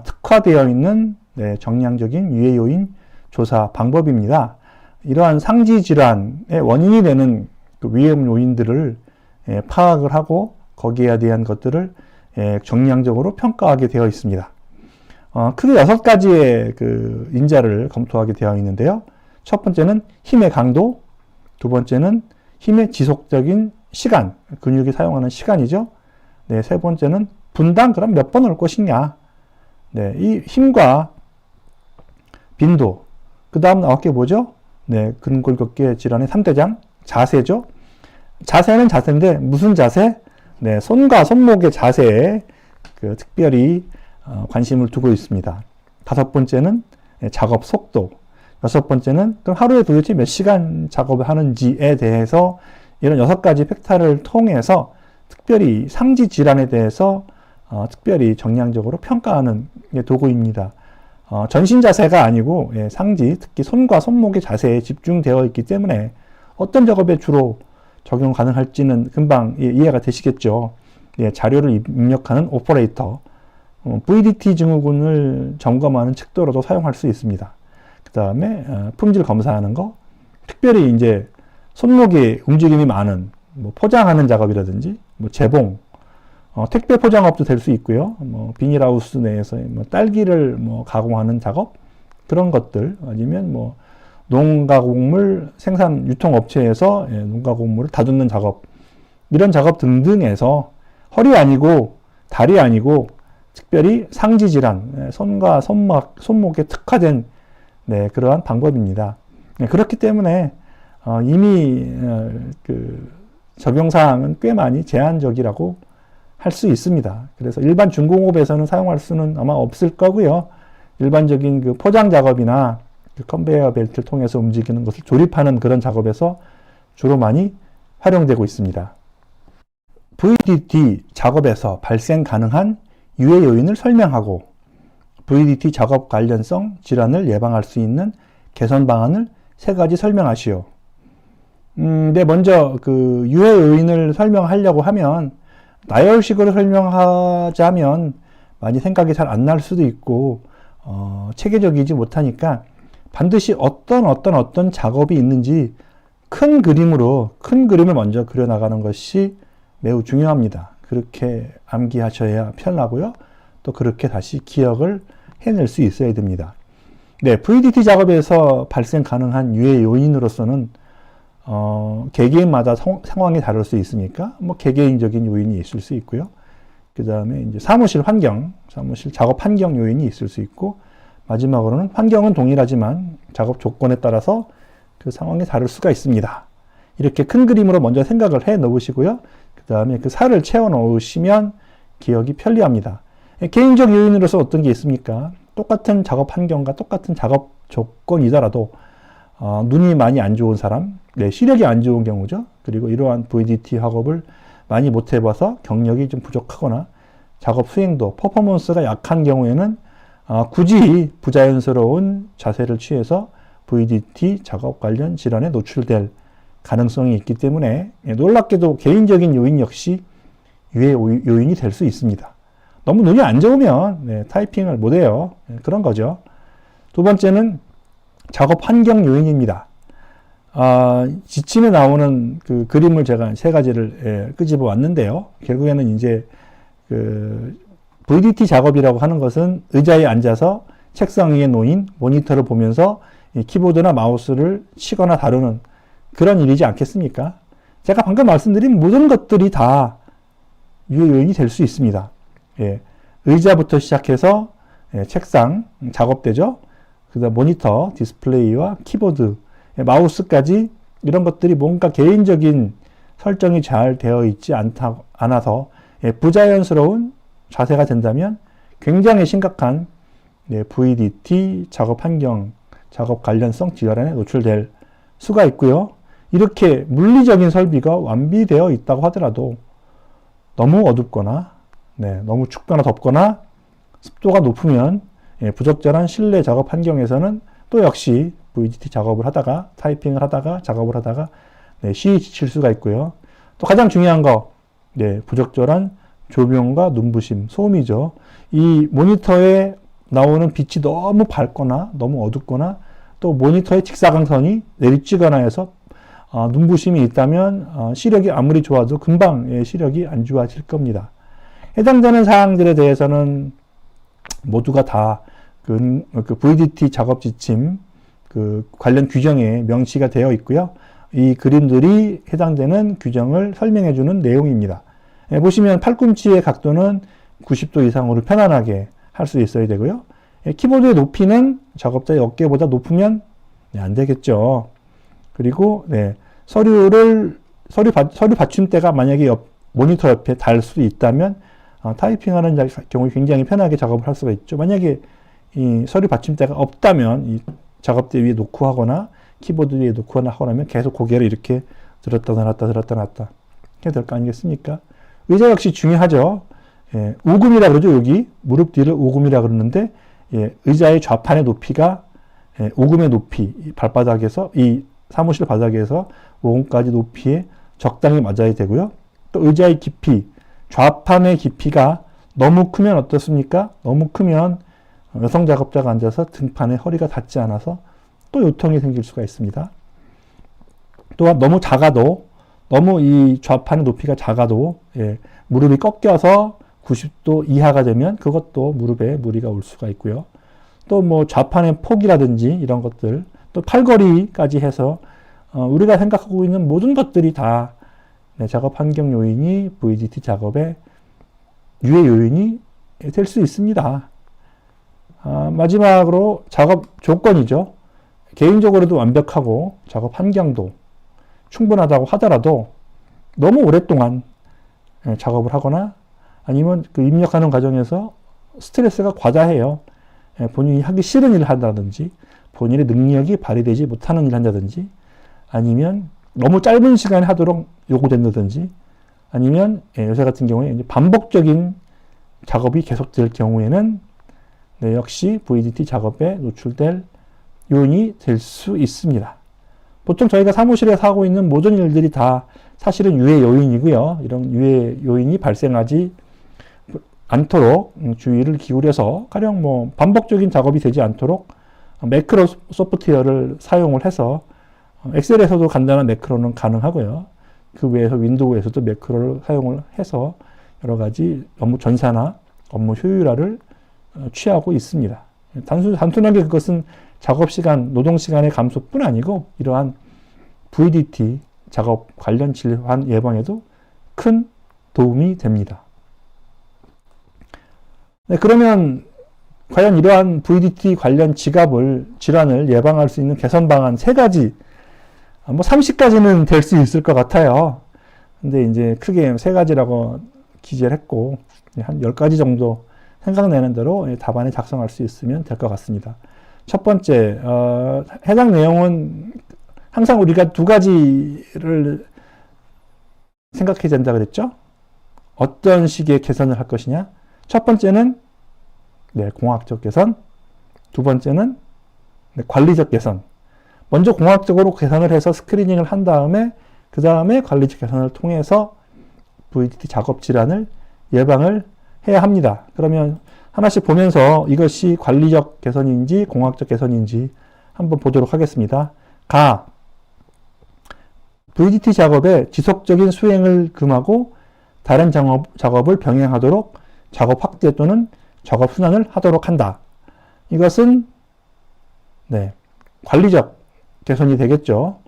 특화되어 있는 네, 정량적인 유해 요인 조사 방법입니다. 이러한 상지 질환의 원인이 되는 그 위험 요인들을 파악을 하고 거기에 대한 것들을 정량적으로 평가하게 되어 있습니다. 크게 6가지의 그 인자를 검토하게 되어 있는데요. 첫 번째는 힘의 강도, 두 번째는 힘의 지속적인 시간, 근육이 사용하는 시간이죠. 네, 세 번째는 분당 그럼 몇 번 올 것이냐. 네, 이 힘과 빈도, 그 다음 나올 게 뭐죠? 네, 근골격계 질환의 3대장, 자세죠. 자세는 자세인데 무슨 자세? 네, 손과 손목의 자세에 그 특별히 관심을 두고 있습니다. 5번째는 작업 속도, 6번째는 그럼 하루에 도대체 몇 시간 작업을 하는지에 대해서 이런 6가지 팩터를 통해서 특별히 상지 질환에 대해서 특별히 정량적으로 평가하는 도구입니다. 전신 자세가 아니고 상지, 특히 손과 손목의 자세에 집중되어 있기 때문에 어떤 작업에 주로 적용 가능할지는 금방 이해가 되시겠죠. 자료를 입력하는 오퍼레이터, VDT 증후군을 점검하는 척도로도 사용할 수 있습니다. 그 다음에 품질 검사하는 거, 특별히 이제 손목에 움직임이 많은 뭐 포장하는 작업이라든지 뭐 재봉, 택배 포장업도 될 수 있고요. 뭐 비닐하우스 내에서 뭐 딸기를 뭐 가공하는 작업, 그런 것들, 아니면 뭐 농가곡물 생산 유통업체에서 농가곡물을 다듬는 작업, 이런 작업 등등에서 허리 아니고 다리 아니고 특별히 상지 질환, 손과 손목에 특화된 그러한 방법입니다. 그렇기 때문에 이미 그 적용사항은 꽤 많이 제한적이라고 할 수 있습니다. 그래서 일반 중공업에서는 사용할 수는 아마 없을 거고요. 일반적인 그 포장 작업이나 그 컨베이어 벨트를 통해서 움직이는 것을 조립하는 그런 작업에서 주로 많이 활용되고 있습니다. VDT 작업에서 발생 가능한 유해 요인을 설명하고 VDT 작업 관련성 질환을 예방할 수 있는 개선 방안을 3가지 설명하시오. 네, 먼저 그 유해 요인을 설명하려고 하면 나열식으로 설명하자면 많이 생각이 잘 안 날 수도 있고 체계적이지 못하니까 반드시 어떤 작업이 있는지 큰 그림을 먼저 그려나가는 것이 매우 중요합니다. 그렇게 암기하셔야 편하고요. 또 그렇게 다시 기억을 해낼 수 있어야 됩니다. 네, VDT 작업에서 발생 가능한 유해 요인으로서는 개개인마다 상황이 다를 수 있으니까 뭐 개개인적인 요인이 있을 수 있고요. 그 다음에 이제 사무실 작업 환경 요인이 있을 수 있고, 마지막으로는 환경은 동일하지만 작업 조건에 따라서 그 상황이 다를 수가 있습니다. 이렇게 큰 그림으로 먼저 생각을 해 놓으시고요. 그 다음에 그 살을 채워 놓으시면 기억이 편리합니다. 개인적 요인으로서 어떤 게 있습니까? 똑같은 작업 환경과 똑같은 작업 조건이더라도 눈이 많이 안 좋은 사람, 시력이 안 좋은 경우죠. 그리고 이러한 VDT 작업을 많이 못 해봐서 경력이 좀 부족하거나 작업 수행도, 퍼포먼스가 약한 경우에는 굳이 부자연스러운 자세를 취해서 VDT 작업 관련 질환에 노출될 가능성이 있기 때문에 놀랍게도 개인적인 요인 역시 유해 요인이 될 수 있습니다. 너무 눈이 안 좋으면 타이핑을 못 해요. 그런 거죠. 두 번째는 작업 환경 요인입니다. 지침에 나오는 그 그림을 제가 3가지를 끄집어 왔는데요. 결국에는 이제 그 VDT 작업이라고 하는 것은 의자에 앉아서 책상 위에 놓인 모니터를 보면서 키보드나 마우스를 치거나 다루는 그런 일이지 않겠습니까? 제가 방금 말씀드린 모든 것들이 다 유해 요인이 될 수 있습니다. 의자부터 시작해서 책상, 작업대죠. 그다음 모니터, 디스플레이와 키보드, 마우스까지 이런 것들이 뭔가 개인적인 설정이 잘 되어 있지 않아서 부자연스러운 자세가 된다면 굉장히 심각한 VDT 작업 환경, 작업 관련성 질환에 노출될 수가 있고요. 이렇게 물리적인 설비가 완비되어 있다고 하더라도 너무 어둡거나 너무 춥거나 덥거나 습도가 높으면 부적절한 실내 작업 환경에서는 또 역시 VDT 작업을 하다가 타이핑을 하다가 작업을 하다가 쉬이 지칠 수가 있고요. 또 가장 중요한 거 부적절한 조명과 눈부심, 소음이죠. 이 모니터에 나오는 빛이 너무 밝거나 너무 어둡거나 또 모니터의 직사광선이 내리쬐거나 해서 눈부심이 있다면 시력이 아무리 좋아도 금방 시력이 안 좋아질 겁니다. 해당되는 사항들에 대해서는 모두가 다 그 VDT 작업 지침 그 관련 규정에 명시가 되어 있고요. 이 그림들이 해당되는 규정을 설명해 주는 내용입니다. 보시면 팔꿈치의 각도는 90도 이상으로 편안하게 할 수 있어야 되고요. 키보드의 높이는 작업자의 어깨보다 높으면 안 되겠죠. 그리고 서류 받침대가 만약에 모니터 옆에 달 수 있다면 타이핑하는 경우에 굉장히 편하게 작업을 할 수가 있죠. 만약에 이 서류 받침대가 없다면 이 작업대 위에 놓고 하거나 키보드 위에 놓고 하면 계속 고개를 이렇게 들었다 놨다 들었다 놨다 해야 될 거 아니겠습니까? 의자 역시 중요하죠. 우금이라 그러죠. 여기 무릎 뒤를 우금이라 그러는데 의자의 좌판의 높이가 우금의 높이, 발바닥에서 이 사무실 바닥에서 우금까지 높이에 적당히 맞아야 되고요. 또 의자의 깊이, 좌판의 깊이가 너무 크면 어떻습니까? 너무 크면 여성 작업자가 앉아서 등판에 허리가 닿지 않아서 또 요통이 생길 수가 있습니다. 또한 너무 작아도, 너무 이 좌판의 높이가 작아도 무릎이 꺾여서 90도 이하가 되면 그것도 무릎에 무리가 올 수가 있고요. 또 뭐 좌판의 폭이라든지 이런 것들, 또 팔걸이까지 해서 우리가 생각하고 있는 모든 것들이 다 작업 환경 요인이 VDT 작업의 유해 요인이 될 수 있습니다. 마지막으로 작업 조건이죠. 개인적으로도 완벽하고 작업 환경도 충분하다고 하더라도 너무 오랫동안 작업을 하거나 아니면 그 입력하는 과정에서 스트레스가 과다해요. 본인이 하기 싫은 일을 한다든지 본인의 능력이 발휘되지 못하는 일을 한다든지 아니면 너무 짧은 시간에 하도록 요구된다든지 아니면 요새 같은 경우에 이제 반복적인 작업이 계속될 경우에는 역시 VDT 작업에 노출될 요인이 될 수 있습니다. 보통 저희가 사무실에서 하고 있는 모든 일들이 다 사실은 유해 요인이고요. 이런 유해 요인이 발생하지 않도록 주의를 기울여서 가령 뭐 반복적인 작업이 되지 않도록 매크로 소프트웨어를 사용을 해서 엑셀에서도 간단한 매크로는 가능하고요. 그 외에서 윈도우에서도 매크로를 사용을 해서 여러 가지 업무 전사나 업무 효율화를 취하고 있습니다. 단순하게 그것은 작업시간, 노동시간의 감소뿐 아니고 이러한 VDT 작업 관련 질환 예방에도 큰 도움이 됩니다. 그러면 과연 이러한 VDT 관련 질환을 예방할 수 있는 개선 방안 3가지, 뭐 30가지는 될 수 있을 것 같아요. 근데 이제 크게 3가지라고 기재를 했고 한 10가지 정도 생각나는 대로 답안에 작성할 수 있으면 될 것 같습니다. 첫 번째, 해당 내용은 항상 우리가 2가지를 생각해야 된다 그랬죠? 어떤 식의 개선을 할 것이냐? 첫 번째는 공학적 개선, 두 번째는 관리적 개선. 먼저 공학적으로 개선을 해서 스크리닝을 한 다음에 그 다음에 관리적 개선을 통해서 VDT 작업 질환을 예방을 해야 합니다. 그러면 하나씩 보면서 이것이 관리적 개선인지 공학적 개선인지 한번 보도록 하겠습니다. VDT 작업의 지속적인 수행을 금하고 다른 작업을 병행하도록 작업 확대 또는 작업 순환을 하도록 한다. 이것은 관리적 개선이 되겠죠.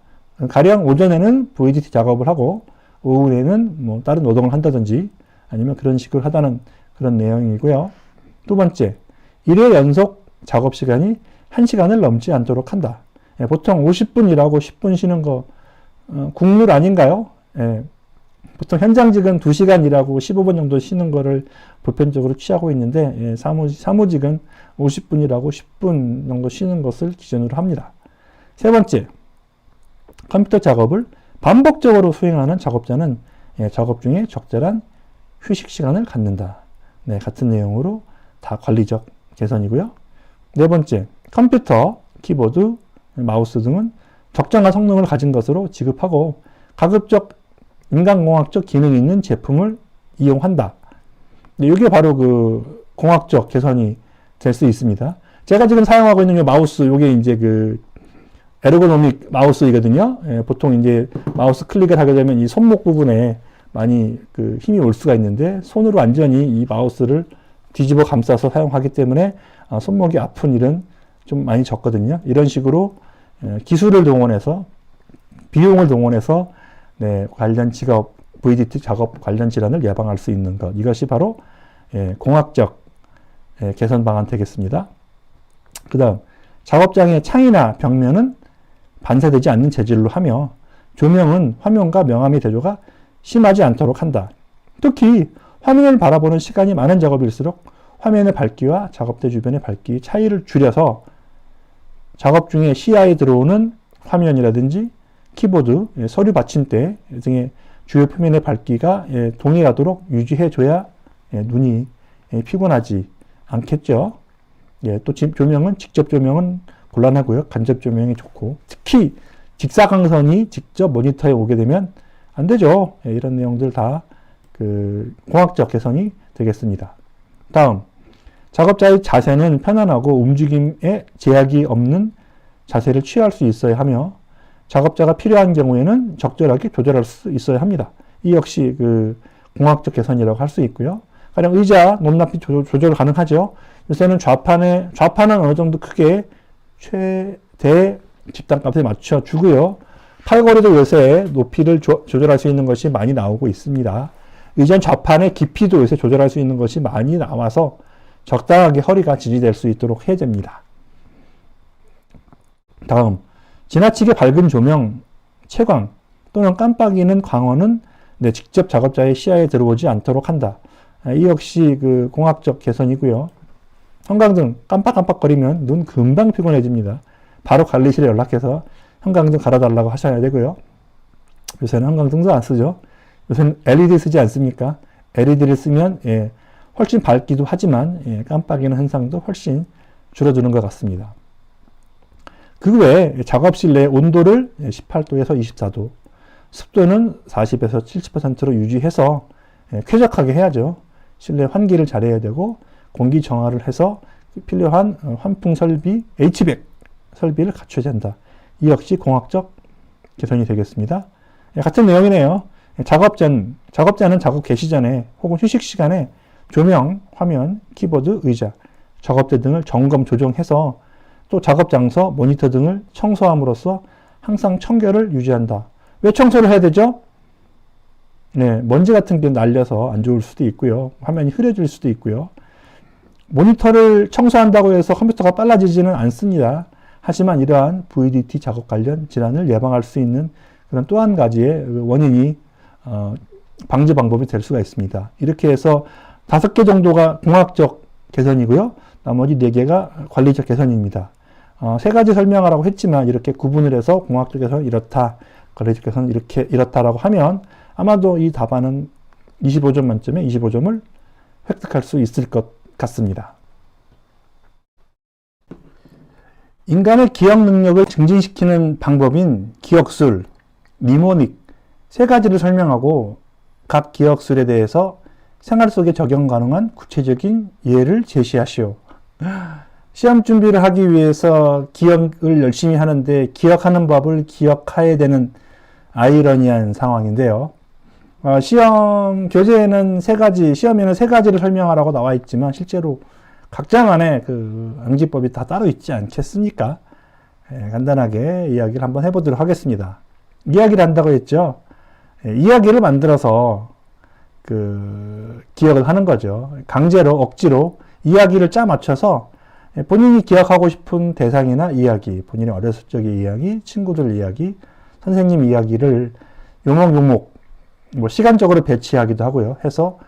가령 오전에는 VDT 작업을 하고 오후에는 뭐 다른 노동을 한다든지 아니면 그런 식으로 하다는 그런 내용이고요. 두 번째, 1회 연속 작업 시간이 1시간을 넘지 않도록 한다. 예, 보통 50분 일하고 10분 쉬는 거 국룰 아닌가요? 예, 보통 현장직은 2시간 일하고 15분 정도 쉬는 거를 보편적으로 취하고 있는데 예, 사무직은 50분 일하고 10분 정도 쉬는 것을 기준으로 합니다. 세 번째, 컴퓨터 작업을 반복적으로 수행하는 작업자는 예, 작업 중에 적절한 휴식 시간을 갖는다. 네, 같은 내용으로 다 관리적 개선이고요. 네 번째, 컴퓨터, 키보드, 마우스 등은 적정한 성능을 가진 것으로 지급하고 가급적 인간공학적 기능이 있는 제품을 이용한다. 네, 이게 바로 그 공학적 개선이 될 수 있습니다. 제가 지금 사용하고 있는 이 마우스, 이게 이제 그 에르고노믹 마우스이거든요. 예, 보통 이제 마우스 클릭을 하게 되면 이 손목 부분에 많이 그 힘이 올 수가 있는데 손으로 완전히 이 마우스를 뒤집어 감싸서 사용하기 때문에 손목이 아픈 일은 좀 많이 적거든요. 이런 식으로 기술을 동원해서 비용을 동원해서 네, 관련 직업 VDT 작업 관련 질환을 예방할 수 있는 것, 이것이 바로 공학적 개선 방안 되겠습니다. 그 다음 작업장의 창이나 벽면은 반사되지 않는 재질로 하며 조명은 화면과 명암의 대조가 심하지 않도록 한다. 특히 화면을 바라보는 시간이 많은 작업일수록 화면의 밝기와 작업대 주변의 밝기 차이를 줄여서 작업 중에 시야에 들어오는 화면이라든지 키보드, 서류 받침대 등의 주요 표면의 밝기가 동일하도록 유지해줘야 눈이 피곤하지 않겠죠. 또 조명은 직접 조명은 곤란하고요. 간접 조명이 좋고 특히 직사광선이 직접 모니터에 오게 되면 안 되죠. 이런 내용들 다 그 공학적 개선이 되겠습니다. 다음, 작업자의 자세는 편안하고 움직임에 제약이 없는 자세를 취할 수 있어야 하며 작업자가 필요한 경우에는 적절하게 조절할 수 있어야 합니다. 이 역시 그 공학적 개선이라고 할 수 있고요. 가령 의자 높낮이 조절 가능하죠. 요새는 좌판은 어느 정도 크게 최대 집단값에 맞춰 주고요. 팔걸이도 요새 높이를 조절할 수 있는 것이 많이 나오고 있습니다. 의자 좌판의 깊이도 요새 조절할 수 있는 것이 많이 나와서 적당하게 허리가 지지될 수 있도록 해야 됩니다. 다음, 지나치게 밝은 조명, 채광 또는 깜빡이는 광원은 직접 작업자의 시야에 들어오지 않도록 한다. 이 역시 그 공학적 개선이고요. 형광등 깜빡깜빡거리면 눈 금방 피곤해집니다. 바로 관리실에 연락해서 형광등 갈아달라고 하셔야 되고요. 요새는 형광등도 안 쓰죠. 요새는 LED 쓰지 않습니까? LED를 쓰면 훨씬 밝기도 하지만 깜빡이는 현상도 훨씬 줄어드는 것 같습니다. 그 외에 작업실 내 온도를 18도에서 24도, 습도는 40에서 70%로 유지해서 쾌적하게 해야죠. 실내 환기를 잘해야 되고 공기 정화를 해서 필요한 환풍 설비, Hvac 설비를 갖춰야 한다. 이 역시 공학적 개선이 되겠습니다. 같은 내용이네요. 작업자는 작업 개시 전에 혹은 휴식 시간에 조명, 화면, 키보드, 의자, 작업대 등을 점검 조정해서 또 작업 장소, 모니터 등을 청소함으로써 항상 청결을 유지한다. 왜 청소를 해야 되죠? 먼지 같은 게 날려서 안 좋을 수도 있고요. 화면이 흐려질 수도 있고요. 모니터를 청소한다고 해서 컴퓨터가 빨라지지는 않습니다. 하지만 이러한 VDT 작업 관련 질환을 예방할 수 있는 그런 또 한 가지의 원인이 방지 방법이 될 수가 있습니다. 이렇게 해서 5개 정도가 공학적 개선이고요. 나머지 4개가 관리적 개선입니다. 3가지 설명하라고 했지만 이렇게 구분을 해서 공학적 개선 이렇다, 관리적 개선 이렇다라고 하면 아마도 이 답안은 25점 만점에 25점을 획득할 수 있을 것 같습니다. 인간의 기억 능력을 증진시키는 방법인 기억술, 니모닉 3가지를 설명하고 각 기억술에 대해서 생활 속에 적용 가능한 구체적인 예를 제시하시오. 시험 준비를 하기 위해서 기억을 열심히 하는데 기억하는 법을 기억해야 되는 아이러니한 상황인데요. 시험 교재에는 시험에는 3가지를 설명하라고 나와 있지만 실제로 각자만의 그 암기법이 다 따로 있지 않겠습니까? 간단하게 이야기를 한번 해보도록 하겠습니다. 이야기를 한다고 했죠. 이야기를 만들어서 기억을 하는 거죠. 강제로, 억지로 이야기를 짜 맞춰서 본인이 기억하고 싶은 대상이나 이야기, 본인의 어렸을 적의 이야기, 친구들 이야기, 선생님 이야기를 요목요목 뭐 시간적으로 배치하기도 하고요. 해서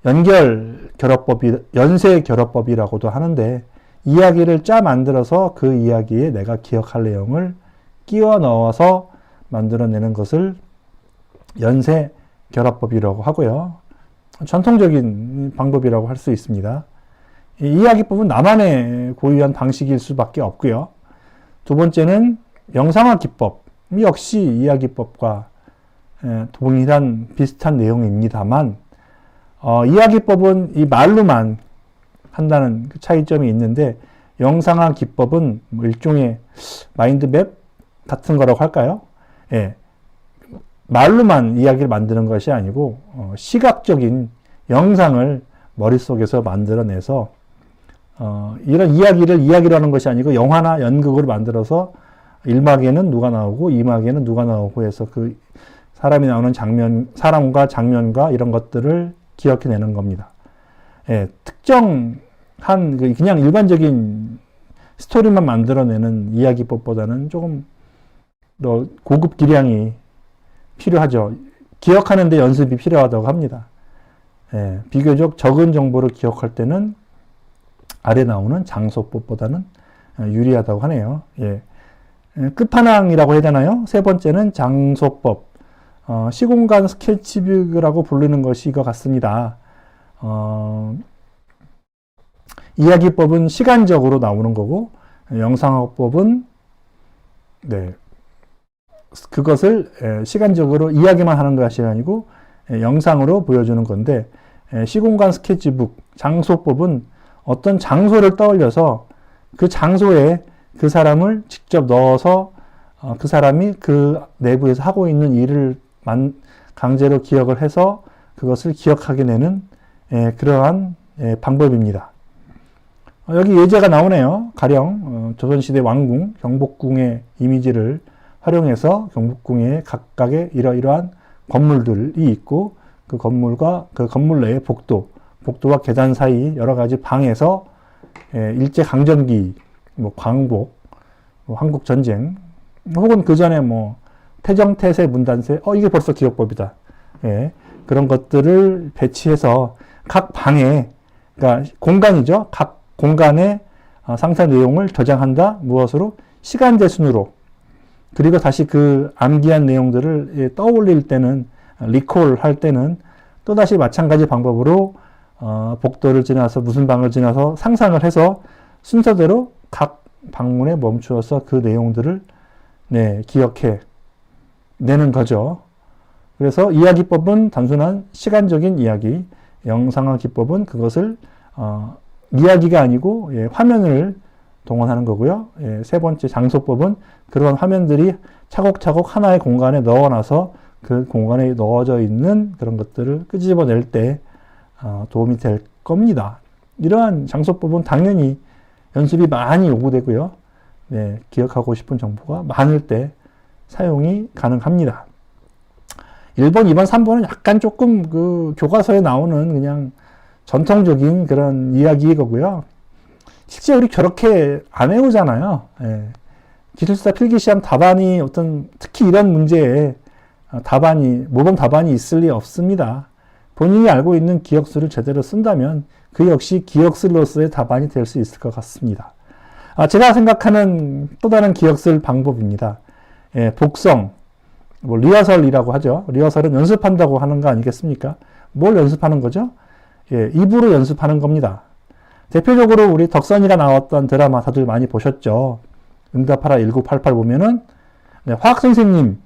연쇄 결합법이라고도 하는데, 이야기를 짜 만들어서 그 이야기에 내가 기억할 내용을 끼워 넣어서 만들어내는 것을 연쇄 결합법이라고 하고요. 전통적인 방법이라고 할 수 있습니다. 이 이야기법은 나만의 고유한 방식일 수밖에 없고요. 두 번째는 영상화 기법, 역시 이야기법과 동일한 비슷한 내용입니다만, 이야기법은 이 말로만 한다는 그 차이점이 있는데, 영상화 기법은 뭐 일종의 마인드맵 같은 거라고 할까요? 예. 말로만 이야기를 만드는 것이 아니고, 시각적인 영상을 머릿속에서 만들어내서, 이런 이야기를 하는 것이 아니고, 영화나 연극으로 만들어서, 1막에는 누가 나오고, 2막에는 누가 나오고 해서 그 사람이 나오는 사람과 장면과 이런 것들을 기억해내는 겁니다. 예, 특정한, 그냥 일반적인 스토리만 만들어내는 이야기법보다는 조금 더 고급 기량이 필요하죠. 기억하는데 연습이 필요하다고 합니다. 예, 비교적 적은 정보를 기억할 때는 아래 나오는 장소법보다는 유리하다고 하네요. 예. 끝판왕이라고 해야 되나요? 세 번째는 장소법. 시공간 스케치북이라고 부르는 것이 이거 같습니다. 이야기법은 시간적으로 나오는 거고, 영상화법은, 네, 그것을 시간적으로 이야기만 하는 것이 아니고, 영상으로 보여주는 건데, 시공간 스케치북, 장소법은 어떤 장소를 떠올려서 그 장소에 그 사람을 직접 넣어서 그 사람이 그 내부에서 하고 있는 일을 강제로 기억을 해서 그것을 기억하게 되는 그러한 방법입니다. 여기 예제가 나오네요. 가령 조선시대 왕궁, 경복궁의 이미지를 활용해서 경복궁에 각각의 이러이러한 건물들이 있고, 그 건물과 그 건물 내의 복도와 계단 사이 여러 가지 방에서 일제강점기, 뭐 광복, 뭐 한국전쟁, 혹은 그 전에 뭐 태정태세, 문단세, 이게 벌써 기억법이다. 예, 그런 것들을 배치해서 각 방에, 그러니까 공간이죠. 각 공간에 상세 내용을 저장한다. 무엇으로? 시간제 순으로. 그리고 다시 그 암기한 내용들을 떠올릴 때는, 리콜 할 때는 또다시 마찬가지 방법으로 복도를 지나서 무슨 방을 지나서 상상을 해서 순서대로 각 방문에 멈추어서 그 내용들을 기억해 내는 거죠. 그래서 이야기법은 단순한 시간적인 이야기, 영상화 기법은 그것을 이야기가 아니고 화면을 동원하는 거고요. 세 번째 장소법은 그런 화면들이 차곡차곡 하나의 공간에 넣어놔서 그 공간에 넣어져 있는 그런 것들을 끄집어낼 때 도움이 될 겁니다. 이러한 장소법은 당연히 연습이 많이 요구되고요. 기억하고 싶은 정보가 많을 때 사용이 가능합니다. 1번, 2번, 3번은 약간 조금 그 교과서에 나오는 그냥 전통적인 그런 이야기이거고요. 실제 우리 저렇게 안 해오잖아요. 기술사 필기시험 답안이 특히 이런 문제에 모범 답안이 있을 리 없습니다. 본인이 알고 있는 기억수를 제대로 쓴다면 그 역시 기억술로서의 답안이 될 수 있을 것 같습니다. 제가 생각하는 또 다른 기억술 방법입니다. 독성, 리허설이라고 하죠. 리허설은 연습한다고 하는 거 아니겠습니까? 뭘 연습하는 거죠? 입으로 연습하는 겁니다. 대표적으로 우리 덕선이가 나왔던 드라마 다들 많이 보셨죠? 응답하라 1988 보면은 화학 선생님,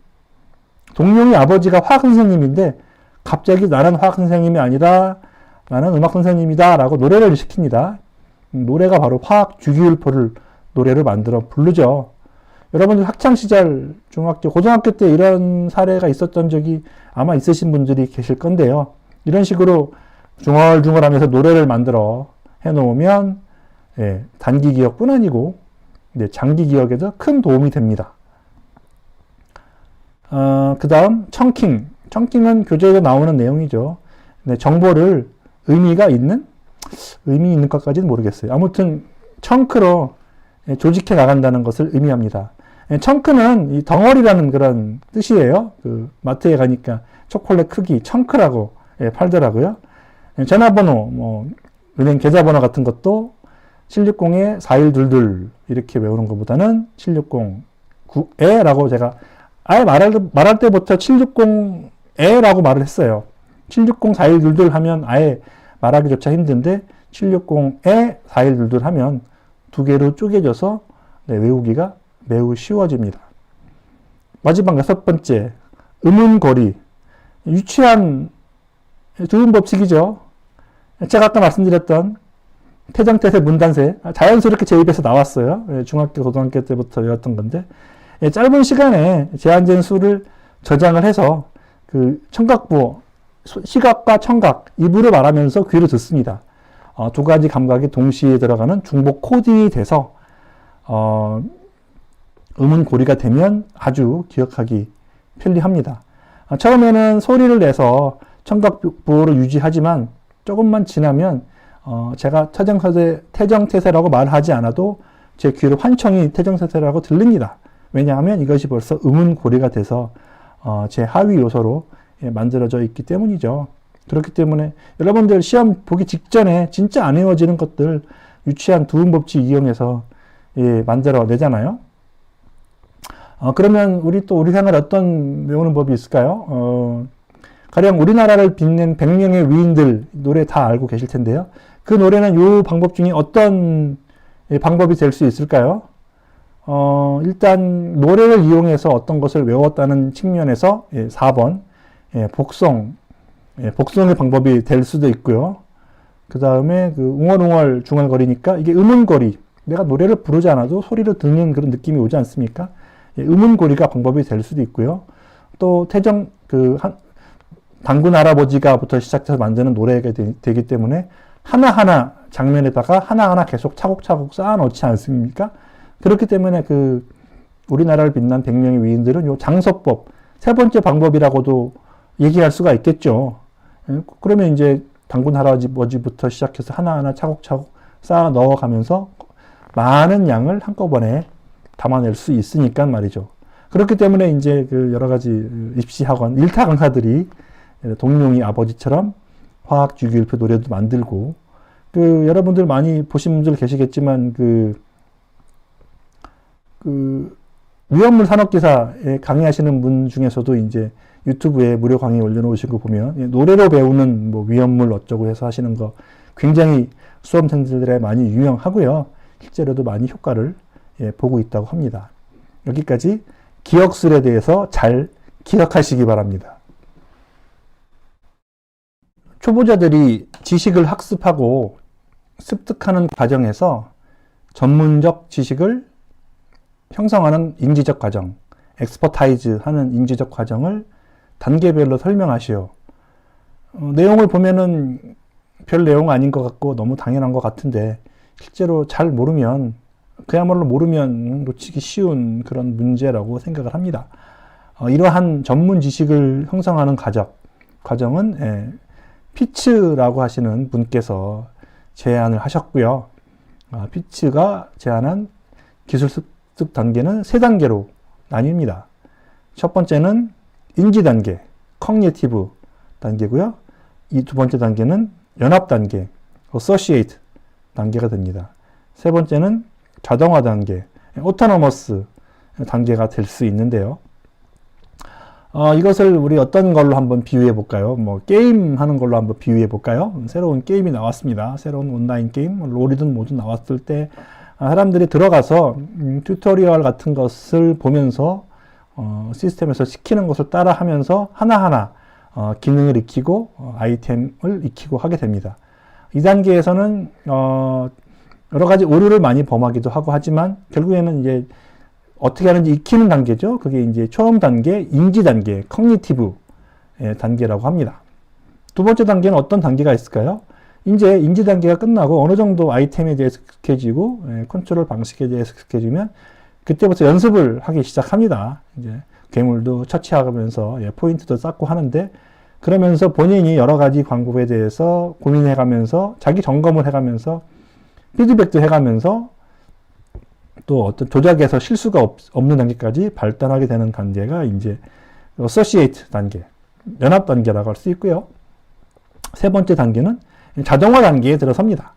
동룡이 아버지가 화학 선생님인데 갑자기 나는 화학 선생님이 아니라 나는 음악 선생님이다 라고 노래를 시킵니다. 노래가 바로 화학 주기율표를 노래를 만들어 부르죠. 여러분들 학창시절, 중학교, 고등학교 때 이런 사례가 있었던 적이 아마 있으신 분들이 계실 건데요. 이런 식으로 중얼중얼하면서 노래를 만들어 해놓으면 단기 기억뿐 아니고 장기 기억에도 큰 도움이 됩니다. 그 다음 청킹. 청킹은 교재에도 나오는 내용이죠. 정보를 의미 있는 것까지는 모르겠어요. 아무튼 청크로 조직해 나간다는 것을 의미합니다. 청크는 이 덩어리라는 그런 뜻이에요. 그 마트에 가니까 초콜릿 크기 청크라고 팔더라고요. 전화번호, 뭐 은행 계좌번호 같은 것도 760-4122 이렇게 외우는 것보다는 760-9에라고 제가 아예 말할 때부터 760에라고 말을 했어요. 760-4122 하면 아예 말하기조차 힘든데 760-4122 하면 두 개로 쪼개져서 외우기가 매우 쉬워집니다. 마지막 6번째, 음운고리. 유치한 좋은 법칙이죠. 제가 아까 말씀드렸던 태정태세 문단세 자연스럽게 제 입에서 나왔어요. 중학교 고등학교 때부터 외웠던 건데 짧은 시간에 제한된 수를 저장을 해서 그 청각부 시각과 청각 입으로 말하면서 귀로 듣습니다. 두 가지 감각이 동시에 들어가는 중복 코딩이 돼서 음운고리가 되면 아주 기억하기 편리합니다. 처음에는 소리를 내서 청각부호를 유지하지만 조금만 지나면 제가 태정태세라고 말하지 않아도 제 귀로 환청이 태정태세라고 들립니다. 왜냐하면 이것이 벌써 음운고리가 돼서 제 하위 요소로 만들어져 있기 때문이죠. 그렇기 때문에 여러분들 시험 보기 직전에 진짜 안 외워지는 것들 유치한 두음법칙 이용해서 만들어 내잖아요. 그러면 우리 생활에 어떤 외우는 법이 있을까요? 가령 우리나라를 빛낸 100명의 위인들 노래 다 알고 계실 텐데요. 그 노래는 이 방법 중에 어떤 방법이 될 수 있을까요? 일단 노래를 이용해서 어떤 것을 외웠다는 측면에서 4번 복송의 방법이 될 수도 있고요. 그 다음에 그 웅얼웅얼 중얼거리니까 이게 음운거리, 내가 노래를 부르지 않아도 소리로 듣는 그런 느낌이 오지 않습니까? 음운고리가 방법이 될 수도 있고요. 또 단군 할아버지가부터 시작해서 만드는 노래가 되기 때문에 하나하나 장면에다가 하나하나 계속 차곡차곡 쌓아 놓지 않습니까? 그렇기 때문에 우리나라를 빛난 100명의 위인들은 요 장서법, 세 번째 방법이라고도 얘기할 수가 있겠죠. 그러면 이제 단군 할아버지부터 시작해서 하나하나 차곡차곡 쌓아 넣어가면서 많은 양을 한꺼번에 담아낼 수 있으니까 말이죠. 그렇기 때문에 이제 여러 가지 입시학원, 일타 강사들이 동룡이 아버지처럼 화학주기율표 노래도 만들고, 여러분들 많이 보신 분들 계시겠지만, 위험물 산업기사에 강의하시는 분 중에서도 이제 유튜브에 무료 강의 올려놓으신 거 보면, 노래로 배우는 뭐 위험물 어쩌고 해서 하시는 거 굉장히 수험생들에 많이 유명하고요. 실제로도 많이 효과를 보고 있다고 합니다. 여기까지 기억술에 대해서 잘 기억하시기 바랍니다. 초보자들이 지식을 학습하고 습득하는 과정에서 전문적 지식을 형성하는 인지적 과정, 엑스퍼타이즈 하는 인지적 과정을 단계별로 설명하시오. 내용을 보면은 별 내용 아닌 것 같고 너무 당연한 것 같은데 실제로 잘 모르면, 그야말로 모르면 놓치기 쉬운 그런 문제라고 생각을 합니다. 이러한 전문 지식을 형성하는 과정은 피츠라고 하시는 분께서 제안을 하셨고요. 피츠가 제안한 기술 습득 단계는 세 단계로 나뉩니다. 첫 번째는 인지 단계, 커그니티브 단계고요. 이 두 번째 단계는 연합 단계, 어소시에이트 단계가 됩니다. 세 번째는 자동화 단계, 오토노머스 단계가 될 수 있는데요. 이것을 우리 어떤 걸로 한번 비유해 볼까요? 게임 하는 걸로 한번 비유해 볼까요? 새로운 게임이 나왔습니다. 새로운 온라인 게임, 롤이든 뭐든 나왔을 때 사람들이 들어가서 튜토리얼 같은 것을 보면서 시스템에서 시키는 것을 따라 하면서 하나하나 기능을 익히고 아이템을 익히고 하게 됩니다. 이 단계에서는 여러 가지 오류를 많이 범하기도 하고 하지만 결국에는 이제 어떻게 하는지 익히는 단계죠. 그게 이제 처음 단계, 인지 단계, 커그니티브 단계라고 합니다. 두 번째 단계는 어떤 단계가 있을까요? 이제 인지 단계가 끝나고 어느 정도 아이템에 대해서 익숙해지고 컨트롤 방식에 대해서 익숙해지면 그때부터 연습을 하기 시작합니다. 이제 괴물도 처치하면서 포인트도 쌓고 하는데, 그러면서 본인이 여러 가지 방법에 대해서 고민해가면서 자기 점검을 해가면서 피드백도 해가면서 또 어떤 조작에서 실수가 없는 단계까지 발달하게 되는 단계가 이제 associate 단계, 연합 단계라고 할 수 있고요. 세 번째 단계는 자동화 단계에 들어섭니다.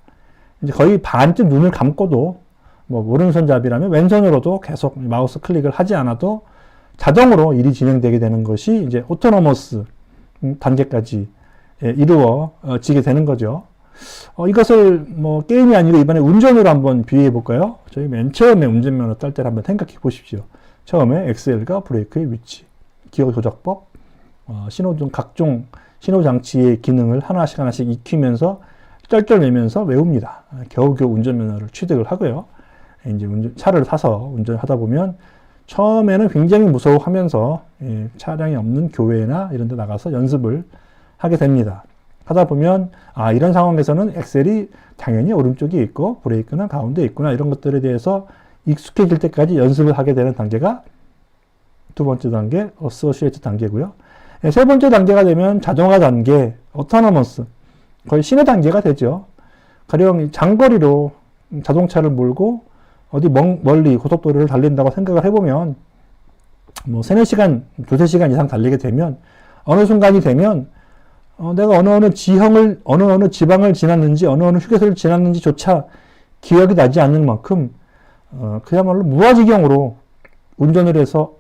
이제 거의 반쯤 눈을 감고도 뭐 오른손잡이라면 왼손으로도 계속 마우스 클릭을 하지 않아도 자동으로 일이 진행되게 되는 것이 이제 오토노머스 단계까지 이루어지게 되는 거죠. 이것을 뭐 게임이 아니라 이번에 운전으로 한번 비유해 볼까요? 저희 맨 처음에 운전면허 딸 때를 한번 생각해 보십시오. 처음에 엑셀과 브레이크의 위치, 기어 조작법, 신호등 각종 신호장치의 기능을 하나씩 익히면서 쩔쩔매면서 외웁니다. 겨우겨우 운전면허를 취득을 하고요. 이제 차를 사서 운전하다 보면 처음에는 굉장히 무서워하면서 차량이 없는 교외나 이런 데 나가서 연습을 하게 됩니다. 하다 보면 이런 상황에서는 엑셀이 당연히 오른쪽에 있고 브레이크는 가운데 있구나, 이런 것들에 대해서 익숙해질 때까지 연습을 하게 되는 단계가 두 번째 단계, 어소시에이트 단계고요. 세 번째 단계가 되면 자동화 단계, 오토노머스, 거의 신의 단계가 되죠. 가령 장거리로 자동차를 몰고 어디 멀리 고속도로를 달린다고 생각을 해보면 뭐 3-4시간, 2-3시간 이상 달리게 되면 어느 순간이 되면 내가 어느 지형을, 어느 지방을 지났는지, 어느 휴게소를 지났는지조차 기억이 나지 않는 만큼, 그야말로 무아지경으로 운전을 해서,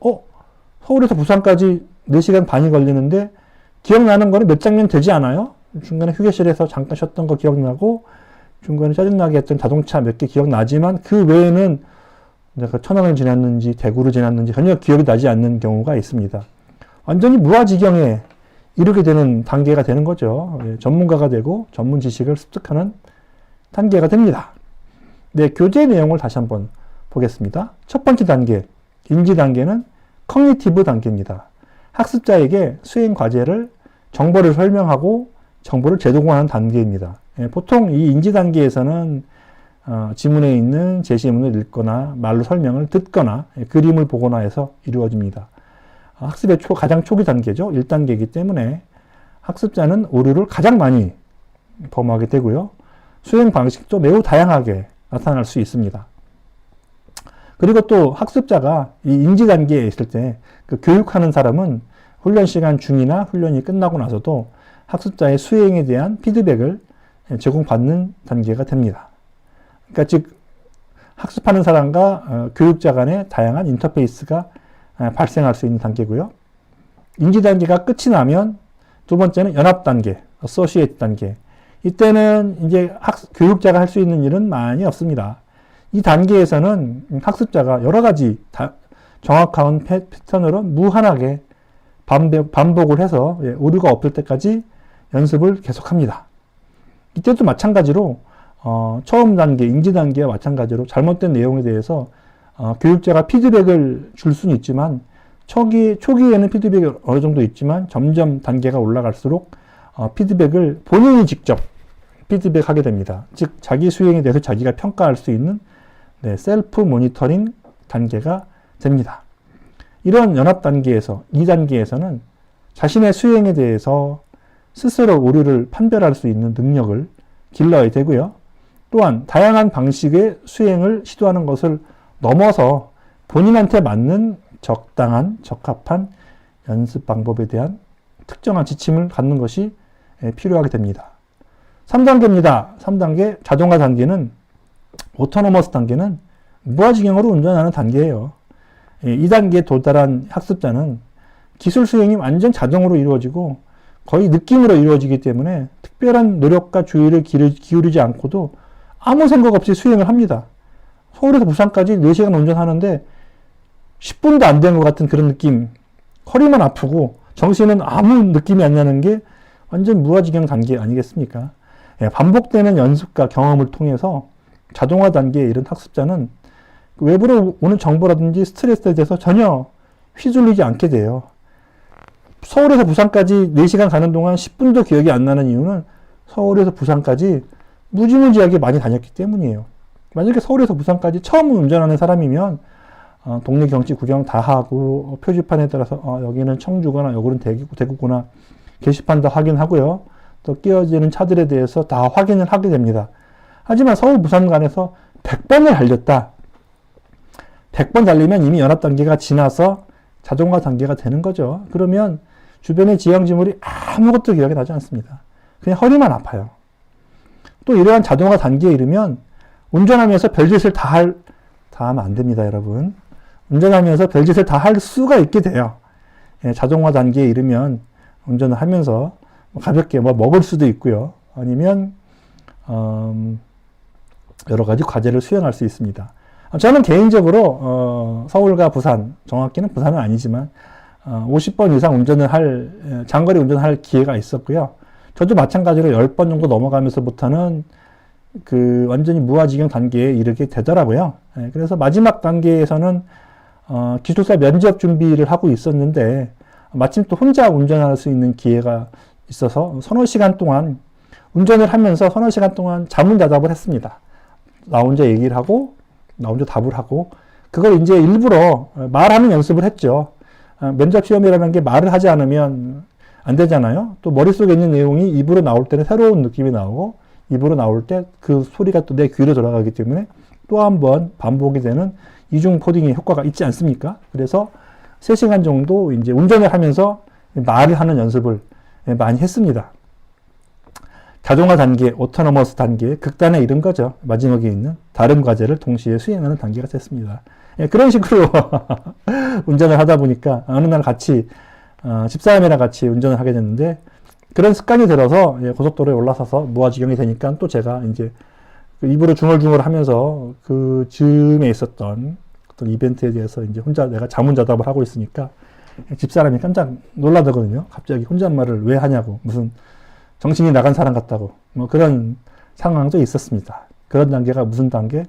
서울에서 부산까지 4시간 반이 걸리는데, 기억나는 거는 몇 장면 되지 않아요? 중간에 휴게실에서 잠깐 쉬었던 거 기억나고, 중간에 짜증나게 했던 자동차 몇 개 기억나지만, 그 외에는 내가 천안을 지났는지, 대구를 지났는지 전혀 기억이 나지 않는 경우가 있습니다. 완전히 무아지경에 이르게 되는 단계가 되는 거죠. 전문가가 되고 전문 지식을 습득하는 단계가 됩니다. 네, 교재 내용을 다시 한번 보겠습니다. 첫 번째 단계, 인지 단계는 커그니티브 단계입니다. 학습자에게 수행 과제를, 정보를 설명하고 정보를 제공하는 단계입니다. 보통 이 인지 단계에서는 지문에 있는 제시문을 읽거나 말로 설명을 듣거나 그림을 보거나 해서 이루어집니다. 학습의 가장 초기 단계죠. 1단계이기 때문에 학습자는 오류를 가장 많이 범하게 되고요. 수행 방식도 매우 다양하게 나타날 수 있습니다. 그리고 또 학습자가 이 인지 단계에 있을 때 그 교육하는 사람은 훈련 시간 중이나 훈련이 끝나고 나서도 학습자의 수행에 대한 피드백을 제공받는 단계가 됩니다. 그러니까 즉 학습하는 사람과 교육자 간의 다양한 인터페이스가 발생할 수 있는 단계고요. 인지 단계가 끝이 나면 두 번째는 연합 단계, associate 단계. 이때는 이제 교육자가 할 수 있는 일은 많이 없습니다. 이 단계에서는 학습자가 여러 가지 정확한 패턴으로 무한하게 반복을 해서 오류가 없을 때까지 연습을 계속합니다. 이때도 마찬가지로 처음 단계, 인지 단계와 마찬가지로 잘못된 내용에 대해서 교육자가 피드백을 줄 수는 있지만 초기에는 피드백이 어느 정도 있지만 점점 단계가 올라갈수록 피드백을 본인이 직접 피드백하게 됩니다. 즉 자기 수행에 대해서 자기가 평가할 수 있는 셀프 모니터링 단계가 됩니다. 이런 연합 단계에서 2단계에서는 자신의 수행에 대해서 스스로 오류를 판별할 수 있는 능력을 길러야 되고요. 또한 다양한 방식의 수행을 시도하는 것을 넘어서 본인한테 맞는 적당한, 적합한 연습 방법에 대한 특정한 지침을 갖는 것이 필요하게 됩니다. 3단계입니다. 3단계 자동화 단계는 오토노머스 단계는 무아지경으로 운전하는 단계예요. 이 단계에 도달한 학습자는 기술 수행이 완전 자동으로 이루어지고 거의 느낌으로 이루어지기 때문에 특별한 노력과 주의를 기울이지 않고도 아무 생각 없이 수행을 합니다. 서울에서 부산까지 4시간 운전하는데 10분도 안 된 것 같은 그런 느낌, 허리만 아프고 정신은 아무 느낌이 안 나는 게 완전 무아지경 단계 아니겠습니까? 반복되는 연습과 경험을 통해서 자동화 단계에 이른 학습자는 외부로 오는 정보라든지 스트레스에 대해서 전혀 휘둘리지 않게 돼요. 서울에서 부산까지 4시간 가는 동안 10분도 기억이 안 나는 이유는 서울에서 부산까지 무지무지하게 많이 다녔기 때문이에요. 만약에 서울에서 부산까지 처음 운전하는 사람이면 동네 경치 구경 다 하고 표지판에 따라서 여기는 청주거나 여기는 대구구나 게시판 다 확인하고요. 또 끼어지는 차들에 대해서 다 확인을 하게 됩니다. 하지만 서울 부산 간에서 100번을 달렸다. 100번 달리면 이미 연합 단계가 지나서 자동화 단계가 되는 거죠. 그러면 주변의 지형지물이 아무것도 기억이 나지 않습니다. 그냥 허리만 아파요. 또 이러한 자동화 단계에 이르면 운전하면서 별짓을 다 하면 안 됩니다, 여러분. 운전하면서 별짓을 다 할 수가 있게 돼요. 예, 자동화 단계에 이르면 운전을 하면서 가볍게 뭐 먹을 수도 있고요. 아니면 여러 가지 과제를 수행할 수 있습니다. 저는 개인적으로 서울과 부산, 정확히는 부산은 아니지만 50번 이상 장거리 운전을 할 기회가 있었고요. 저도 마찬가지로 10번 정도 넘어가면서부터는 완전히 무아지경 단계에 이르게 되더라고요. 예, 그래서 마지막 단계에서는 기술사 면접 준비를 하고 있었는데 마침 또 혼자 운전할 수 있는 기회가 있어서 서너 시간 동안 운전을 하면서 서너 시간 동안 자문자답을 했습니다. 나 혼자 얘기를 하고 나 혼자 답을 하고 그걸 이제 일부러 말하는 연습을 했죠. 면접 시험이라는 게 말을 하지 않으면 안 되잖아요. 또 머릿속에 있는 내용이 입으로 나올 때는 새로운 느낌이 나오고 입으로 나올 때 그 소리가 또 내 귀로 돌아가기 때문에 또 한 번 반복이 되는 이중 포딩의 효과가 있지 않습니까? 그래서 3시간 정도 이제 운전을 하면서 말을 하는 연습을 많이 했습니다. 자동화 단계, 오토노머스 단계, 극단에 이른 거죠. 마지막에 있는 다른 과제를 동시에 수행하는 단계가 됐습니다. 예, 그런 식으로 운전을 하다 보니까 어느 날 같이 집사람이랑 같이 운전을 하게 됐는데 그런 습관이 들어서 고속도로에 올라서서 무아지경이 되니까 또 제가 이제 입으로 중얼중얼 하면서 그 즈음에 있었던 어떤 이벤트에 대해서 이제 혼자 내가 자문자답을 하고 있으니까 집사람이 깜짝 놀라더거든요. 갑자기 혼잣말을 왜 하냐고, 무슨 정신이 나간 사람 같다고, 뭐 그런 상황도 있었습니다. 그런 단계가 무슨 단계?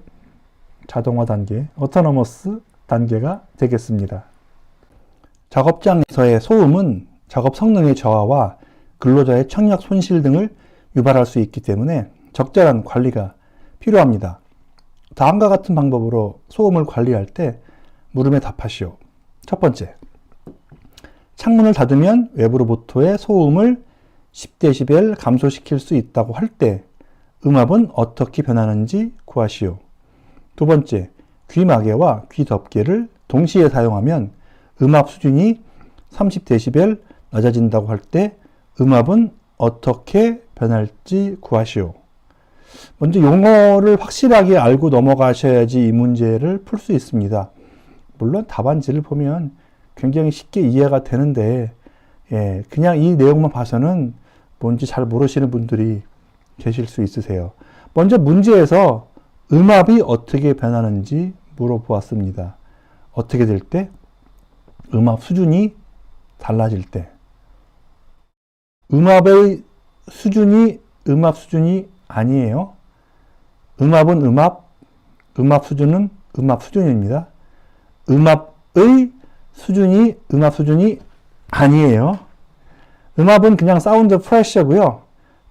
자동화 단계, 오토노머스 단계가 되겠습니다. 작업장에서의 소음은 작업 성능의 저하와 근로자의 청력 손실 등을 유발할 수 있기 때문에 적절한 관리가 필요합니다. 다음과 같은 방법으로 소음을 관리할 때 물음에 답하시오. 첫 번째, 창문을 닫으면 외부로부터의 소음을 10dB 감소시킬 수 있다고 할 때 음압은 어떻게 변하는지 구하시오. 두 번째, 귀마개와 귀덮개를 동시에 사용하면 음압 수준이 30dB 낮아진다고 할 때 음압은 어떻게 변할지 구하시오. 먼저 용어를 확실하게 알고 넘어가셔야지 이 문제를 풀 수 있습니다. 물론 답안지를 보면 굉장히 쉽게 이해가 되는데 그냥 이 내용만 봐서는 뭔지 잘 모르시는 분들이 계실 수 있으세요. 먼저 문제에서 음압이 어떻게 변하는지 물어보았습니다. 어떻게 될 때? 음압 수준이 달라질 때. 음압의 수준이 음압 수준이 아니에요. 음압은 음압 수준은 음압 수준입니다. 음압의 수준이 음압 수준이 아니에요. 음압은 그냥 사운드 프레셔고요.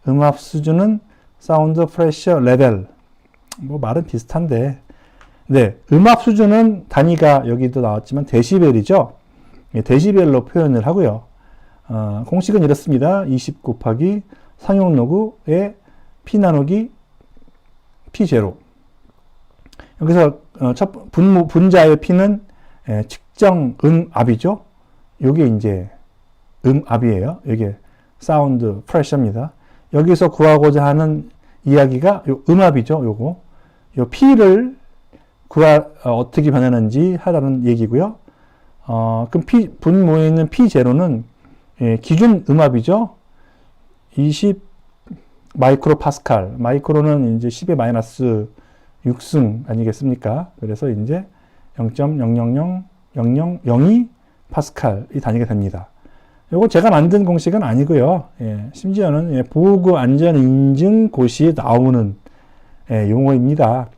음압 수준은 사운드 프레셔 레벨. 뭐 말은 비슷한데. 네, 음압 수준은 단위가 여기도 나왔지만 데시벨이죠. 데시벨로 표현을 하고요. 공식은 이렇습니다. 20 곱하기 상용로그의 P 나누기 P0. 여기서 분자의 P는 측정 음압이죠. 이게 이제 음압이에요. 이게 사운드 프레셔입니다. 여기서 구하고자 하는 이야기가 요 음압이죠. 요 P를 어떻게 변하는지 하라는 얘기고요. 그럼 분모에 있는 P0는 기준 음압이죠. 20 마이크로 파스칼. 마이크로는 이제 10의 마이너스 6승 아니겠습니까? 그래서 이제 0.000002 파스칼이 단위가 됩니다. 이거 제가 만든 공식은 아니고요. 심지어는 보호구 안전 인증 고시에 나오는 용어입니다.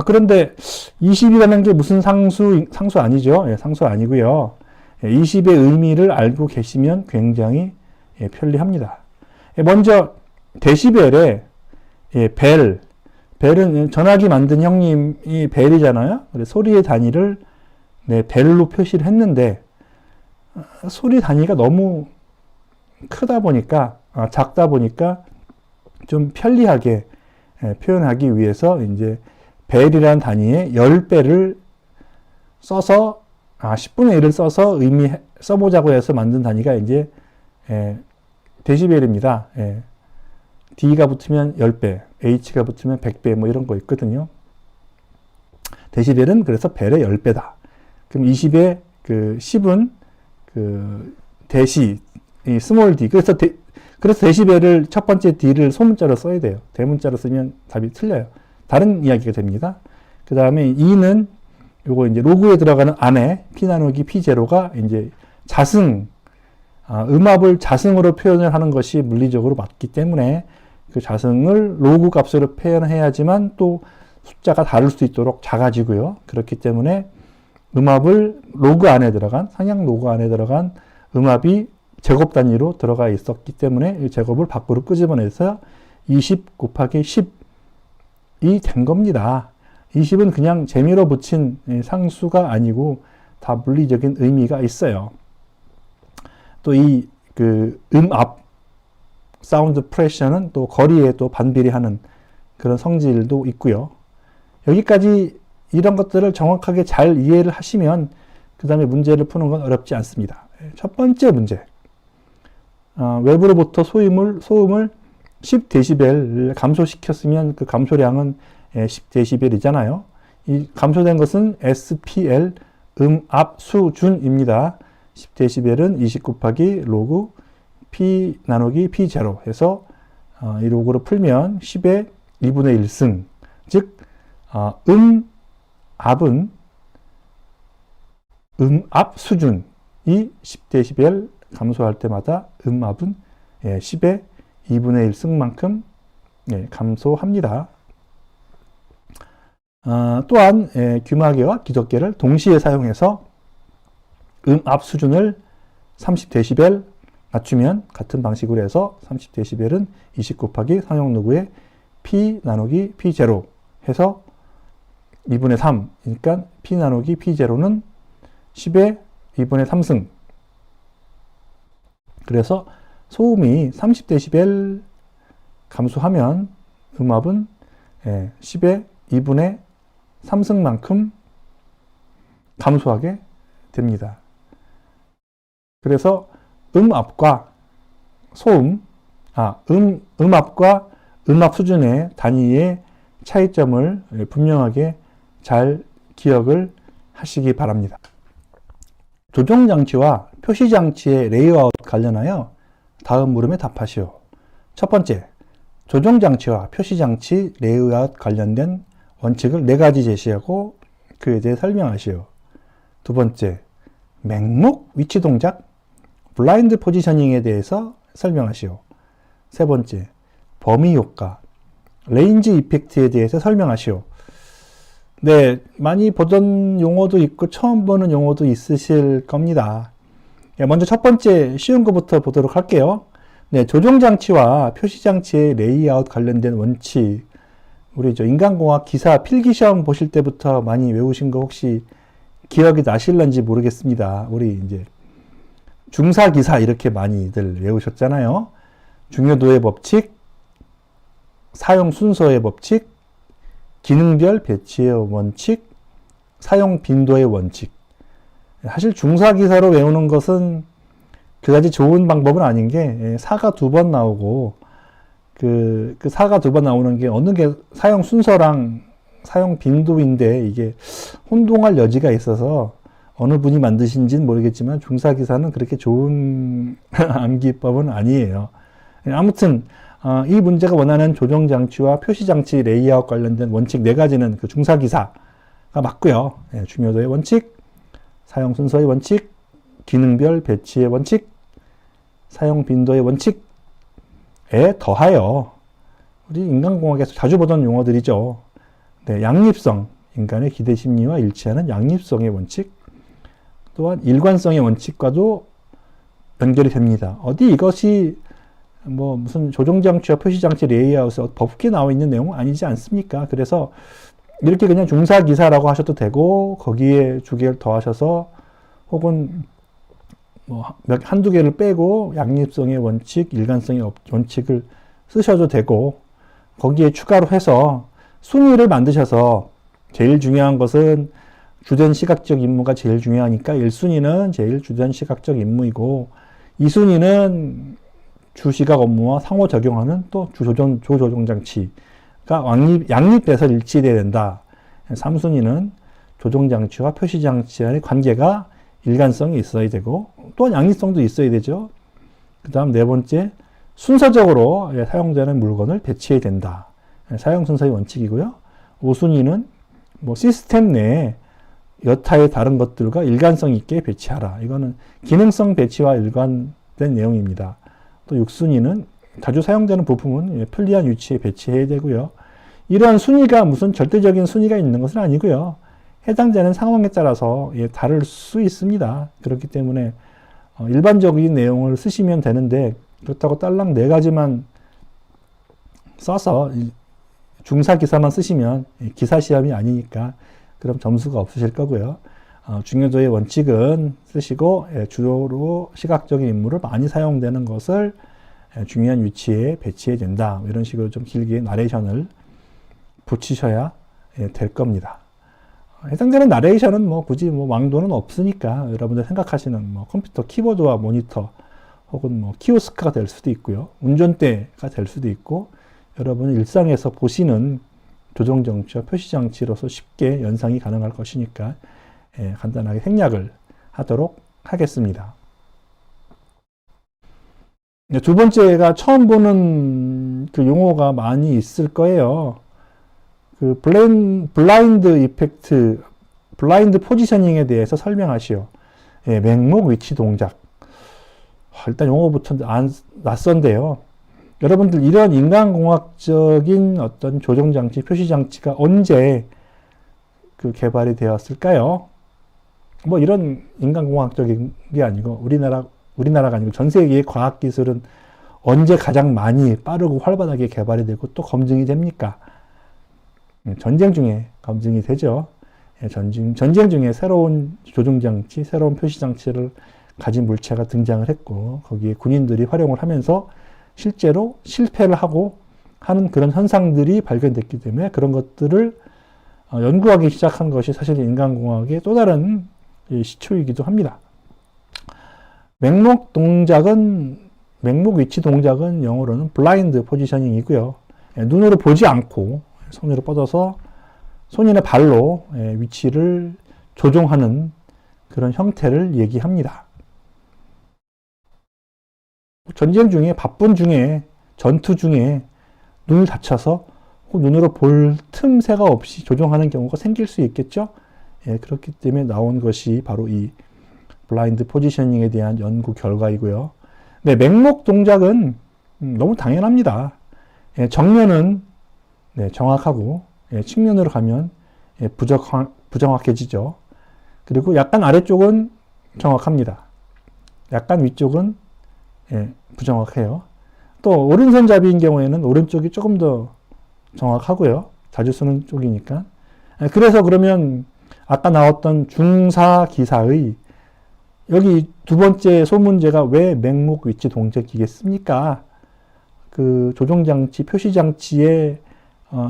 그런데 20이라는 게 무슨 상수 아니죠? 상수 아니고요. 20의 의미를 알고 계시면 굉장히 편리합니다. 먼저 데시벨에 벨은 전화기 만든 형님이 벨이잖아요. 그래서 소리의 단위를 벨로 표시를 했는데 소리 단위가 너무 크다 보니까 작다 보니까 좀 편리하게 표현하기 위해서 이제 벨이라는 단위에 10배를 써서 10분의 1을 써서 써보자고 해서 만든 단위가 이제 데시벨입니다. D가 붙으면 10배, H가 붙으면 100배 뭐 이런 거 있거든요. 데시벨은 그래서 벨의 10배다. 그럼 20의 그 10은 그 대시, 이 스몰 d. 그래서 데시벨을 첫 번째 d를 소문자로 써야 돼요. 대문자로 쓰면 답이 틀려요. 다른 이야기가 됩니다. 그 다음에 2는 요거 이제 로그에 들어가는 안에 p 나누기 p0가 이제 자승, 음압을 자승으로 표현을 하는 것이 물리적으로 맞기 때문에 그 자승을 로그 값으로 표현해야지만 또 숫자가 다를 수 있도록 작아지고요. 그렇기 때문에 음압을 로그 안에 들어간, 상향 로그 안에 들어간 음압이 제곱 단위로 들어가 있었기 때문에 이 제곱을 밖으로 끄집어내서 20 곱하기 10이 된 겁니다. 20은 그냥 재미로 붙인 상수가 아니고 다 물리적인 의미가 있어요. 또 이 그 음압, 사운드 프레셔는 또 거리에 또 반비례하는 그런 성질도 있고요. 여기까지 이런 것들을 정확하게 잘 이해를 하시면 그 다음에 문제를 푸는 건 어렵지 않습니다. 첫 번째 문제. 외부로부터 소음을 10dB 감소시켰으면 그 감소량은 10dB이잖아요. 이 감소된 것은 SPL 음압 수준입니다. 10dB은 20 곱하기 로그 P 나누기 P0 해서 이 로그로 풀면 10의 2분의 1승, 즉 음압은 음압 수준이 10dB 감소할 때마다 음압은 10의 2분의 1승만큼 감소합니다. 또한 귀마개와 기적개를 동시에 사용해서 음압 수준을 30dB 낮추면 같은 방식으로 해서 30dB은 20 곱하기 상용 로그의 P 나누기 P0 해서 2분의 3, 그러니까 P 나누기 P0는 10의 2분의 3승. 그래서 소음이 30dB 감소하면 음압은 10의 2분의 3승만큼 감소하게 됩니다. 그래서 음압과 소음, 음압과 음압 수준의 단위의 차이점을 분명하게 잘 기억을 하시기 바랍니다. 조종장치와 표시장치의 레이아웃 관련하여 다음 물음에 답하시오. 첫 번째, 조종장치와 표시장치 레이아웃 관련된 원칙을 4가지 제시하고 그에 대해 설명하시오. 두 번째, 맹목 위치 동작, 블라인드 포지셔닝에 대해서 설명하시오. 세 번째, 범위 효과, 레인지 이펙트에 대해서 설명하시오. 네, 많이 보던 용어도 있고 처음 보는 용어도 있으실 겁니다. 먼저 첫 번째 쉬운 것부터 보도록 할게요. 네, 조종장치와 표시장치의 레이아웃 관련된 원칙. 우리 인간공학 기사 필기시험 보실 때부터 많이 외우신 거 혹시 기억이 나실런지 모르겠습니다. 우리 이제 중사기사 이렇게 많이들 외우셨잖아요. 중요도의 법칙, 사용 순서의 법칙, 기능별 배치의 원칙, 사용 빈도의 원칙. 사실 중사기사로 외우는 것은 그다지 좋은 방법은 아닌 게 사가 2번 나오고 그 사가 2번 나오는 게 어느 게 사용 순서랑 사용 빈도인데 이게 혼동할 여지가 있어서 어느 분이 만드신지는 모르겠지만 중사기사는 그렇게 좋은 암기법은 아니에요. 아무튼 이 문제가 원하는 조종장치와 표시장치 레이아웃 관련된 원칙 4가지는 그 중사기사가 맞고요. 중요도의 원칙, 사용 순서의 원칙, 기능별 배치의 원칙, 사용 빈도의 원칙에 더하여 우리 인간공학에서 자주 보던 용어들이죠. 네, 양립성, 인간의 기대 심리와 일치하는 양립성의 원칙, 또한 일관성의 원칙과도 연결이 됩니다. 어디 이것이 뭐 무슨 조종장치와 표시장치 레이아웃에 법규에 나와 있는 내용은 아니지 않습니까? 그래서 이렇게 그냥 중사기사라고 하셔도 되고 거기에 두 개를 더하셔서 혹은 뭐 한두 개를 빼고 양립성의 원칙, 일관성의 원칙을 쓰셔도 되고 거기에 추가로 해서 순위를 만드셔서 제일 중요한 것은 주된 시각적 임무가 제일 중요하니까 1순위는 제일 주된 시각적 임무이고 2순위는 주시각 업무와 상호작용하는 또 조조정 장치가 양립돼서 일치돼야 된다. 3순위는 조종장치와 표시장치의 관계가 일관성이 있어야 되고 또한 양립성도 있어야 되죠. 그 다음 네 번째, 순서적으로 사용되는 물건을 배치해야 된다. 사용 순서의 원칙이고요. 5순위는 뭐 시스템 내에 여타의 다른 것들과 일관성 있게 배치하라. 이거는 기능성 배치와 일관된 내용입니다. 또 6순위는 자주 사용되는 부품은 편리한 위치에 배치해야 되고요. 이러한 순위가 무슨 절대적인 순위가 있는 것은 아니고요. 해당되는 상황에 따라서 다를 수 있습니다. 그렇기 때문에 일반적인 내용을 쓰시면 되는데 그렇다고 딸랑 4가지만 써서 중사기사만 쓰시면 기사 시험이 아니니까 그럼 점수가 없으실 거고요. 중요도의 원칙은 쓰시고 주로 시각적인 임무를 많이 사용되는 것을 중요한 위치에 배치해야 된다. 이런 식으로 좀 길게 나레이션을 붙이셔야 될 겁니다. 해당되는 나레이션은 뭐 굳이 뭐 왕도는 없으니까 여러분들 생각하시는 뭐 컴퓨터 키보드와 모니터 혹은 뭐 키오스크가 될 수도 있고요. 운전대가 될 수도 있고 여러분이 일상에서 보시는 조종장치와 표시장치로서 쉽게 연상이 가능할 것이니까 간단하게 생략을 하도록 하겠습니다. 두 번째가 처음 보는 그 용어가 많이 있을 거예요. 그 블라인드 이펙트, 블라인드 포지셔닝에 대해서 설명하시오. 맹목 위치 동작. 일단 용어부터 낯선데요. 여러분들 이런 인간공학적인 어떤 조종장치, 표시장치가 언제 그 개발이 되었을까요? 뭐 이런 인간공학적인 게 아니고 우리나라가 아니고 전 세계의 과학기술은 언제 가장 많이 빠르고 활발하게 개발이 되고 또 검증이 됩니까? 전쟁 중에 검증이 되죠. 전쟁 중에 새로운 조종장치, 새로운 표시장치를 가진 물체가 등장을 했고 거기에 군인들이 활용을 하면서 실제로 실패를 하고 하는 그런 현상들이 발견됐기 때문에 그런 것들을 연구하기 시작한 것이 사실 인간공학의 또 다른 시초이기도 합니다. 맹목 위치 동작은 영어로는 블라인드 포지셔닝이고요. 눈으로 보지 않고 손으로 뻗어서 손이나 발로 위치를 조종하는 그런 형태를 얘기합니다. 전쟁 중에, 바쁜 중에, 전투 중에 눈을 다쳐서 눈으로 볼 틈새가 없이 조종하는 경우가 생길 수 있겠죠? 그렇기 때문에 나온 것이 바로 이 블라인드 포지셔닝에 대한 연구 결과이고요. 네, 맹목 동작은 너무 당연합니다. 정면은 정확하고 측면으로 가면 부정확해지죠. 그리고 약간 아래쪽은 정확합니다. 약간 위쪽은 부정확해요. 또 오른손잡이인 경우에는 오른쪽이 조금 더 정확하고요. 자주 쓰는 쪽이니까. 그래서 그러면 아까 나왔던 중사기사의 여기 두 번째 소문제가 왜 맹목 위치 동작이겠습니까? 그 조종장치, 표시장치의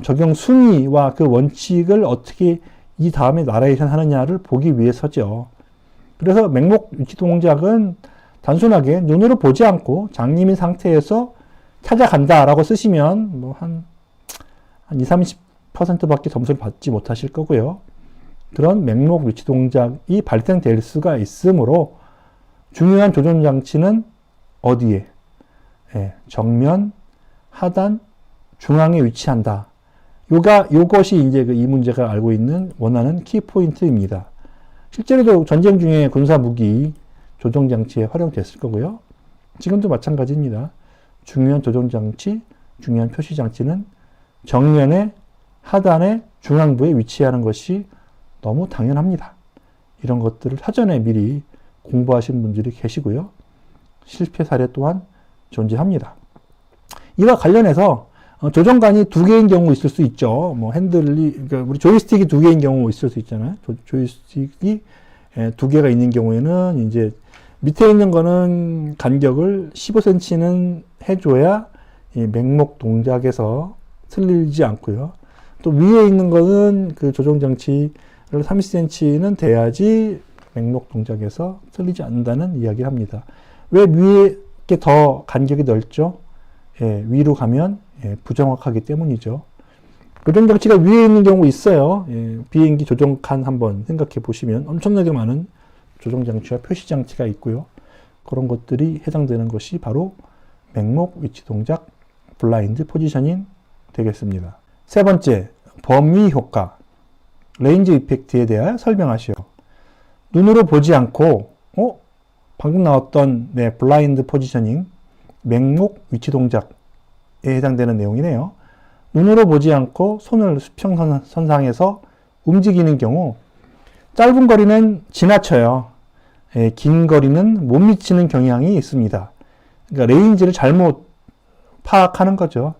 적용 순위와 그 원칙을 어떻게 이 다음에 나레이션 하느냐를 보기 위해서죠. 그래서 맹목 위치 동작은 단순하게 눈으로 보지 않고 장님인 상태에서 찾아간다라고 쓰시면 뭐 한 20, 30%밖에 점수를 받지 못하실 거고요. 그런 맹목 위치 동작이 발생될 수가 있으므로 중요한 조종 장치는 어디에? 정면, 하단, 중앙에 위치한다. 요것이 이제 이 문제가 알고 있는 원하는 키포인트입니다. 실제로도 전쟁 중에 군사 무기 조종 장치에 활용됐을 거고요. 지금도 마찬가지입니다. 중요한 조종 장치, 중요한 표시 장치는 정면에, 하단에, 중앙부에 위치하는 것이 너무 당연합니다. 이런 것들을 사전에 미리 공부하신 분들이 계시고요. 실패 사례 또한 존재합니다. 이와 관련해서 조종관이 2개인 경우 있을 수 있죠. 뭐 그러니까 우리 조이스틱이 2개인 경우 있을 수 있잖아요. 조이스틱이 2개가 있는 경우에는 이제 밑에 있는 거는 간격을 15cm는 해줘야 이 맹목 동작에서 틀리지 않고요. 또 위에 있는 거는 그 조종장치를 그래서 30cm는 돼야지 맥록 동작에서 틀리지 않는다는 이야기를 합니다. 왜 위에 게 더 간격이 넓죠? 예, 위로 가면 부정확하기 때문이죠. 조종장치가 위에 있는 경우 있어요. 예, 비행기 조종칸 한번 생각해 보시면 엄청나게 많은 조종장치와 표시장치가 있고요. 그런 것들이 해당되는 것이 바로 맥록, 위치 동작, 블라인드 포지셔닝 되겠습니다. 세 번째, 범위 효과, 레인지 이펙트에 대하여 설명하시오. 눈으로 보지 않고 방금 나왔던 블라인드 포지셔닝, 맥록, 위치 동작에 해당되는 내용이네요. 눈으로 보지 않고 손을 수평선상에서 움직이는 경우 짧은 거리는 지나쳐요. 긴 거리는 못 미치는 경향이 있습니다. 그러니까 레인지를 잘못 파악하는 거죠.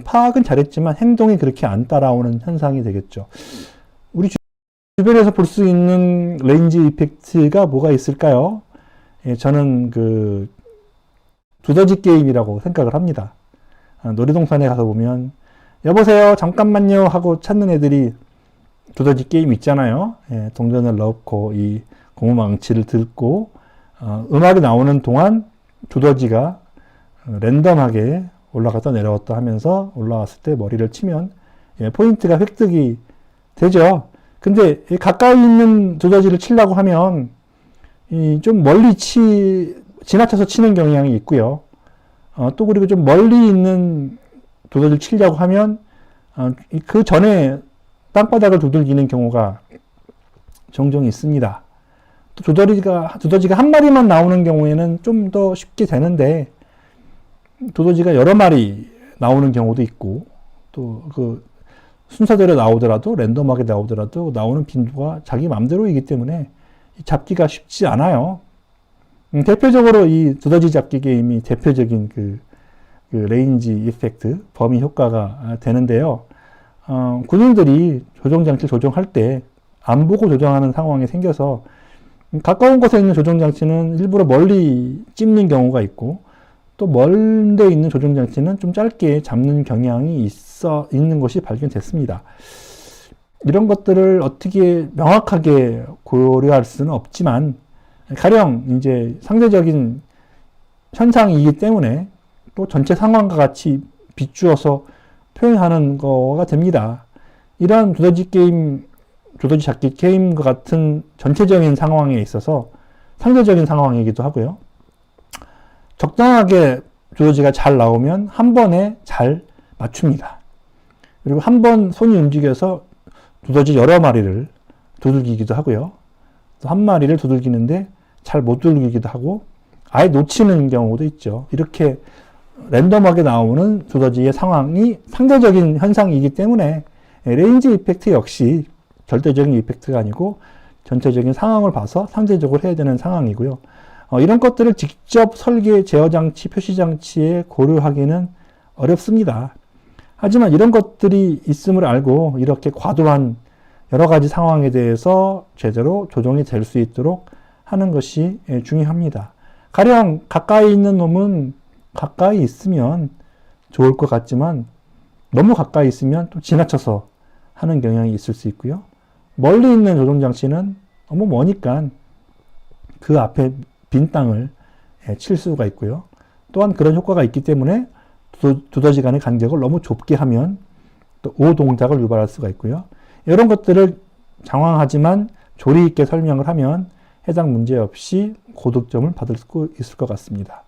파악은 잘했지만 행동이 그렇게 안 따라오는 현상이 되겠죠. 우리 주변에서 볼 수 있는 레인지 이펙트가 뭐가 있을까요? 저는 그 두더지 게임이라고 생각을 합니다. 놀이동산에 가서 보면 여보세요 잠깐만요 하고 찾는 애들이 두더지 게임 있잖아요. 동전을 넣고 이 고무망치를 들고 음악이 나오는 동안 두더지가 랜덤하게 올라갔다 내려왔다 하면서 올라왔을 때 머리를 치면 포인트가 획득이 되죠. 근데 가까이 있는 두더지를 치려고 하면 좀 멀리 지나쳐서 치는 경향이 있고요. 또 그리고 좀 멀리 있는 두더지를 치려고 하면 그 전에 땅바닥을 두들기는 경우가 종종 있습니다. 또 두더지가 한 마리만 나오는 경우에는 좀 더 쉽게 되는데 두더지가 여러 마리 나오는 경우도 있고 또 그 순서대로 나오더라도 랜덤하게 나오더라도 나오는 빈도가 자기 맘대로이기 때문에 잡기가 쉽지 않아요. 대표적으로 이 두더지 잡기 게임이 대표적인 그 레인지 이펙트, 범위 효과가 되는데요. 군인들이 조종장치를 조종할 때 안 보고 조종하는 상황이 생겨서 가까운 곳에 있는 조종장치는 일부러 멀리 찝는 경우가 있고 또 먼 데 있는 조종장치는 좀 짧게 잡는 경향이 있는 것이 발견됐습니다. 이런 것들을 어떻게 명확하게 고려할 수는 없지만 가령 이제 상대적인 현상이기 때문에 또 전체 상황과 같이 비추어서 표현하는 거가 됩니다. 이러한 두더지 잡기 게임과 같은 전체적인 상황에 있어서 상대적인 상황이기도 하고요. 적당하게 두더지가 잘 나오면 한 번에 잘 맞춥니다. 그리고 한 번 손이 움직여서 두더지 여러 마리를 두들기기도 하고요. 또 한 마리를 두들기는데 잘 못 두들기기도 하고 아예 놓치는 경우도 있죠. 이렇게 랜덤하게 나오는 두더지의 상황이 상대적인 현상이기 때문에 레인지 이펙트 역시 절대적인 이펙트가 아니고 전체적인 상황을 봐서 상대적으로 해야 되는 상황이고요. 이런 것들을 직접 설계, 제어장치, 표시장치에 고려하기는 어렵습니다. 하지만 이런 것들이 있음을 알고 이렇게 과도한 여러 가지 상황에 대해서 제대로 조정이 될 수 있도록 하는 것이 중요합니다. 가령 가까이 있는 놈은 가까이 있으면 좋을 것 같지만 너무 가까이 있으면 또 지나쳐서 하는 경향이 있을 수 있고요. 멀리 있는 조종장치는 너무 머니까 그 앞에 빈 땅을 칠 수가 있고요. 또한 그런 효과가 있기 때문에 두더지 간의 간격을 너무 좁게 하면 또 오동작을 유발할 수가 있고요. 이런 것들을 장황하지만 조리 있게 설명을 하면 해당 문제 없이 고득점을 받을 수 있을 것 같습니다.